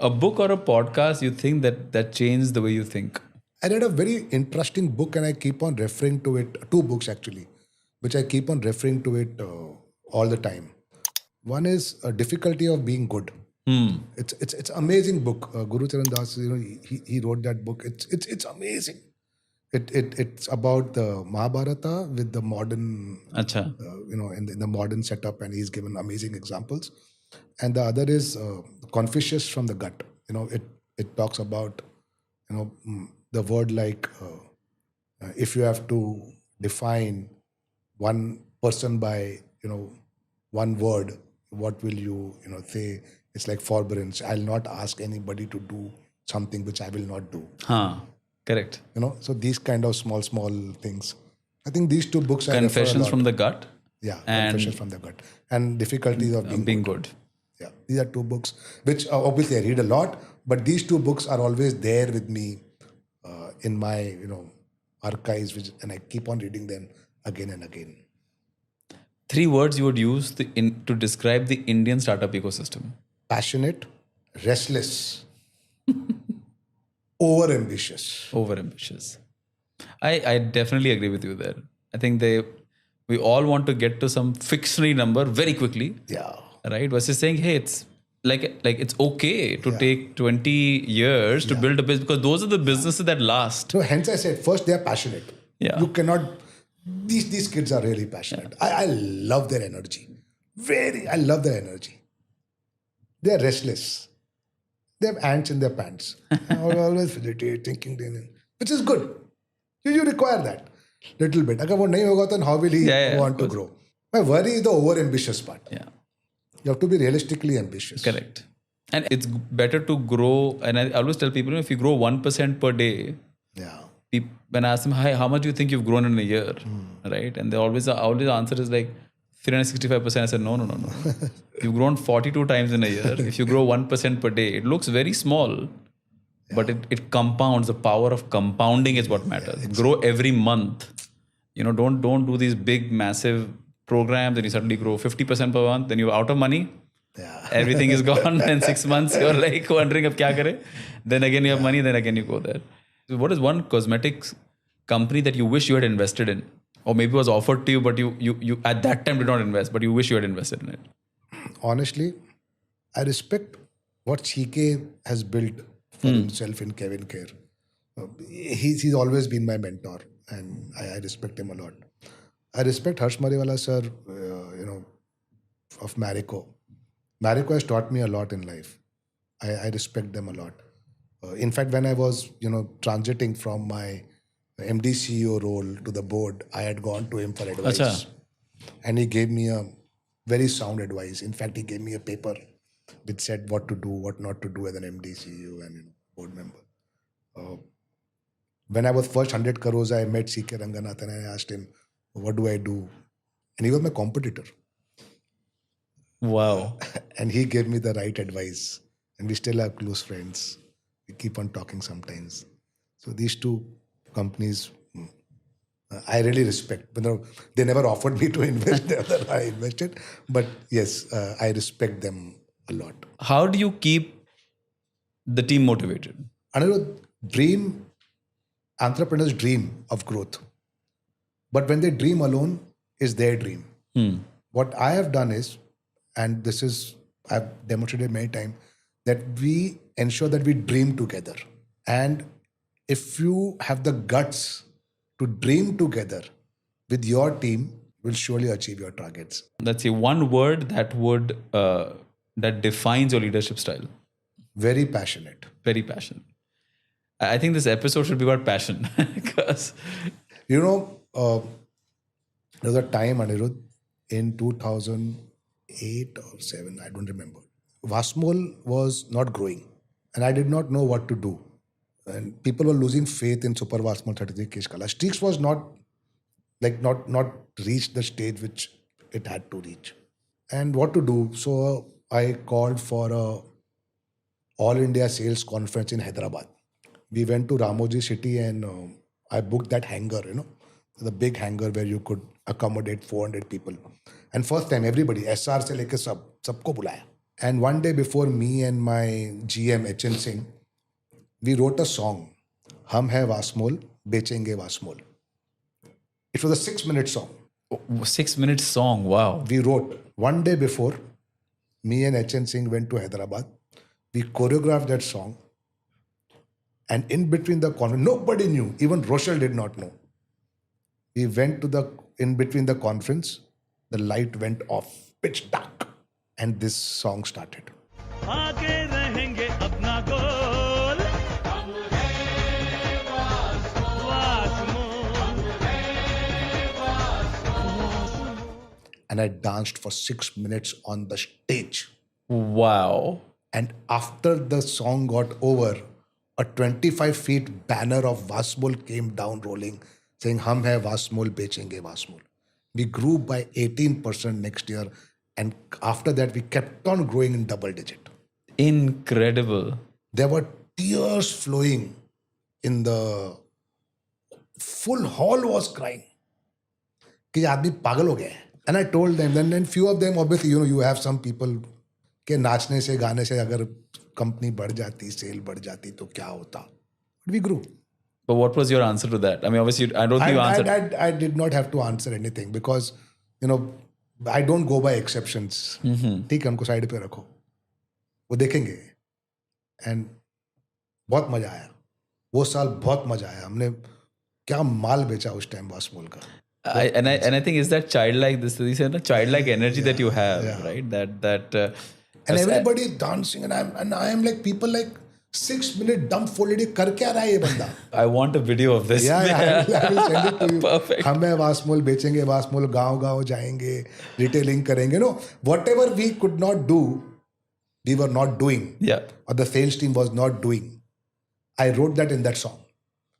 A book or a podcast you think that changed the way you think? I read a very interesting book and I keep on referring to it, 2 books actually, which I keep on referring to it all the time. One is Difficulty of Being Good. It's amazing book. Guru Charan Das, he wrote that book. It's amazing. It's about the Mahabharata with the modern, in the modern setup, and he's given amazing examples. And the other is Confucius from the Gut. It talks about, the word like if you have to define one person by, one word, what will you, say? It's like forbearance. I'll not ask anybody to do something which I will not do. Correct. So these kind of small things. I think these 2 books I Confessions refer a lot. from the Gut. Yeah, and Confessions from the Gut. And Difficulties of Being Good. Yeah, these are 2 books, which obviously I read a lot, but these 2 books are always there with me in my, archives, and I keep on reading them again and again. 3 words you would use to describe the Indian startup ecosystem? Passionate, restless, over-ambitious. Over-ambitious. I definitely agree with you there. I think we all want to get to some fictionary number very quickly. Yeah. Right? Versus saying, hey, it's like it's okay to take 20 years to build a business, because those are the businesses that last. So hence I said, first they are passionate. Yeah. You cannot, these kids are really passionate. I love their energy. I love their energy. They are restless. They have ants in their pants. Always thinking, which is good. You require that little bit. If वो नहीं होगा, then how will he want to grow? My worry is the over-ambitious part. Yeah. You have to be realistically ambitious. Correct. And it's better to grow. And I always tell people, if you grow 1% per day, when I ask them, hi, how much do you think you've grown in a year? Right? And they always answer is like 365%. I said, no. You've grown 42 times in a year. If you grow 1% per day, it looks very small. but it compounds. The power of compounding is what matters. Grow every month. Don't do these big, massive programs and you suddenly grow 50% per month, then you're out of money. Yeah. Everything is gone. And 6 months you're like wondering ab kya kare. Then again you have money, then again you go there. So what is one cosmetics company that you wish you had invested in? Or maybe was offered to you, but you at that time did not invest, but you wish you had invested in it? Honestly, I respect what CK has built for himself in Kevin Care. He's always been my mentor, and I respect him a lot. I respect Harsh Mariwala sir, of Marico. Marico has taught me a lot in life. I respect them a lot. In fact, when I was, transiting from my MD CEO role to the board, I had gone to him for advice. Acha. And he gave me a very sound advice. In fact, he gave me a paper which said what to do, what not to do as an MD CEO and board member. When I was first 100 crores, I met CK Ranganathan and I asked him, what do I do? And he was my competitor. Wow. And he gave me the right advice. And we still are close friends. We keep on talking sometimes. So these two companies, I really respect. They never offered me to invest there, that I invested. But yes, I respect them a lot. How do you keep the team motivated? Entrepreneurs dream of growth. But when they dream alone, is their dream. What I have done is, and this is, I've demonstrated many times, that we ensure that we dream together. And if you have the guts to dream together with your team, will surely achieve your targets. Let's say one word that defines your leadership style. Very passionate. Very passionate. I think this episode should be about passion. Because there was a time, Anirudh, in 2008 or 7, I don't remember. Vasmol was not growing and I did not know what to do. And people were losing faith in Super Vasmol 33 Keshkala. Streax was not reached the stage which it had to reach. And what to do? So I called for a All India Sales Conference in Hyderabad. We went to Ramoji City and I booked that hangar, the big hangar where you could accommodate 400 people. And first time, everybody, SR se leke sabko bulaya. And one day before, me and my GM, HN Singh, we wrote a song, Hum Hai Vasmol, Bechenge Vasmol. It was a 6-minute song. 6-minute song, wow. We wrote one day before, me and HN Singh went to Hyderabad. We choreographed that song. And in between the conference, nobody knew. Even Rochelle did not know. We went to in between the conference, the light went off, pitch dark. And this song started. आगे रहेंगे अपना गोल And I danced for 6 minutes on the stage. Wow. And after the song got over, a 25 feet banner of Vasmol came down rolling, saying, Hum hai Vasmol, bechenge Vasmol. We grew by 18% next year. And after that, we kept on growing in double digit. Incredible. There were tears flowing in the full hall was crying. कि आदमी पागल हो गया है. And I told them, then few of them, obviously, you have some people के नाचने से गाने से अगर कंपनी बढ़ जाती, सेल बढ़ जाती तो क्या होता? We grew. But what was your answer to that? I mean, obviously, I don't think you answered. I did not have to answer anything because, I don't go by exceptions. ठीक है, उनको side पे रखो. वो देखेंगे. And बहुत मजा आया. वो साल बहुत मजा आया. हमने क्या माल बेचा उस टाइम Vasmol का. And I think is that childlike childlike energy that you have, right? That and everybody is dancing and I am like people like 6 minute dumb folded kar kya raha hai ye banda. I want a video of this. I will send it to you. Perfect. हम है Vasmol बेचेंगे Vasmol गांव जाएंगे retailing करेंगे. Whatever we could not do, we were not doing. Yeah. Or the sales team was not doing. I wrote that in that song.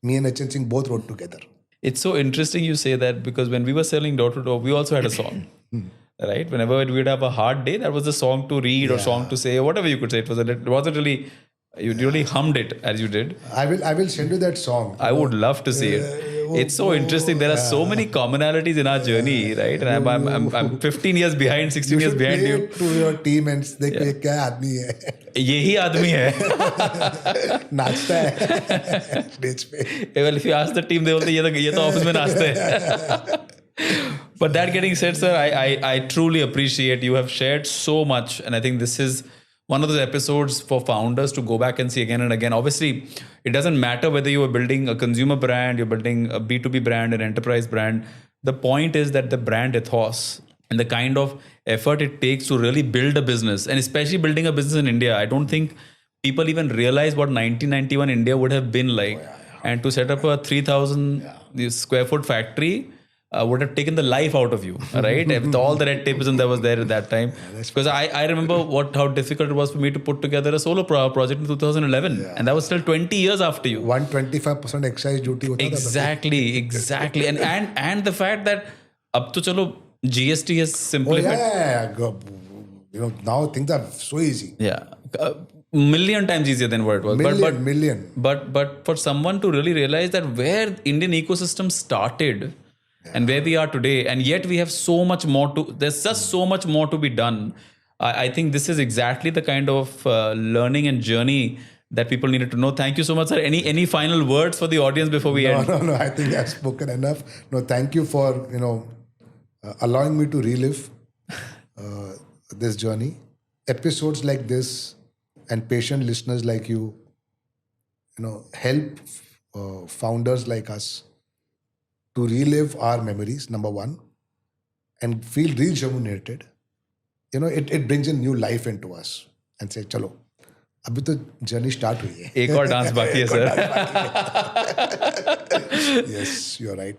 Me and HN Singh both wrote together. It's so interesting you say that because when we were selling door to door, we also had a song. Right? Whenever we would have a hard day, that was the song to read or song to say, or whatever you could say. It wasn't really You really hummed it as you did. I will send you that song. I would love to see it. It's so interesting. There are so many commonalities in our journey, right? And I'm 15 years behind, 16 years behind play you. it to your team and देखो ये क्या आदमी है. यही आदमी है. नाचता है stage पे. Well, if you ask the team, they will say ये तो office में नाचते हैं. But that getting said, sir, I truly appreciate you have shared so much, and I think this is one of those episodes for founders to go back and see again and again. Obviously, it doesn't matter whether you are building a consumer brand, you're building a B2B brand, an enterprise brand. The point is that the brand ethos and the kind of effort it takes to really build a business, and especially building a business in India, I don't think people even realize what 1991 India would have been like. And to set up a 3,000 square foot factory would have taken the life out of you, right? With all the red tapeism that was there at that time. Because I remember how difficult it was for me to put together a solo project in 2011. Yeah. And that was still 20 years after you. 125% excise duty. Exactly. And the fact that up to chalo, GST has simplified. Now things are so easy. Yeah. Million times easier than what it was. Million. But for someone to really realize that where Indian ecosystem started, and where we are today, and yet we have so much more there's just so much more to be done. I think this is exactly the kind of learning and journey that people needed to know. Thank you so much, sir. Any final words for the audience before we end? No, I think I've spoken enough. No, thank you for, allowing me to relive this journey. Episodes like this and patient listeners like you, help founders like us to relive our memories, number one, and feel rejuvenated. It brings a new life into us and say, chalo, abhi to journey start hui hai. Ek aur dance baki hai, sir. Yes, you're right.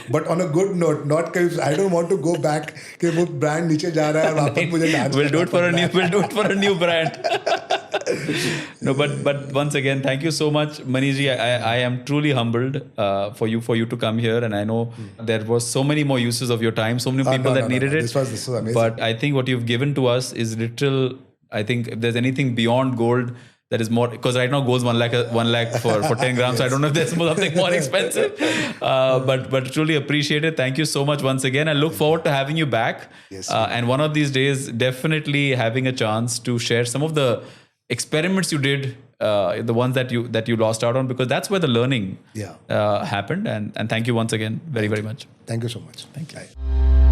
But on a good note, not because I don't want to go back कि वो brand नीचे जा रहा है और वापस मुझे dance We'll do it for a new brand. No, but once again, thank you so much, Manish. I am truly humbled for you to come here, and I know there was so many more uses of your time, so many people needed it. This was amazing. But I think what you've given to us is literal. I think if there's anything beyond gold, that is more, because right now gold's 1 lakh for 10 grams. So I don't know if there's something more expensive. But truly appreciate it. Thank you so much once again. I look forward to having you back. Yes. And one of these days, definitely having a chance to share some of the experiments you did, the ones that you lost out on, because that's where the learning happened. And thank you once again very, very much. Thank you so much. Thank you. Bye.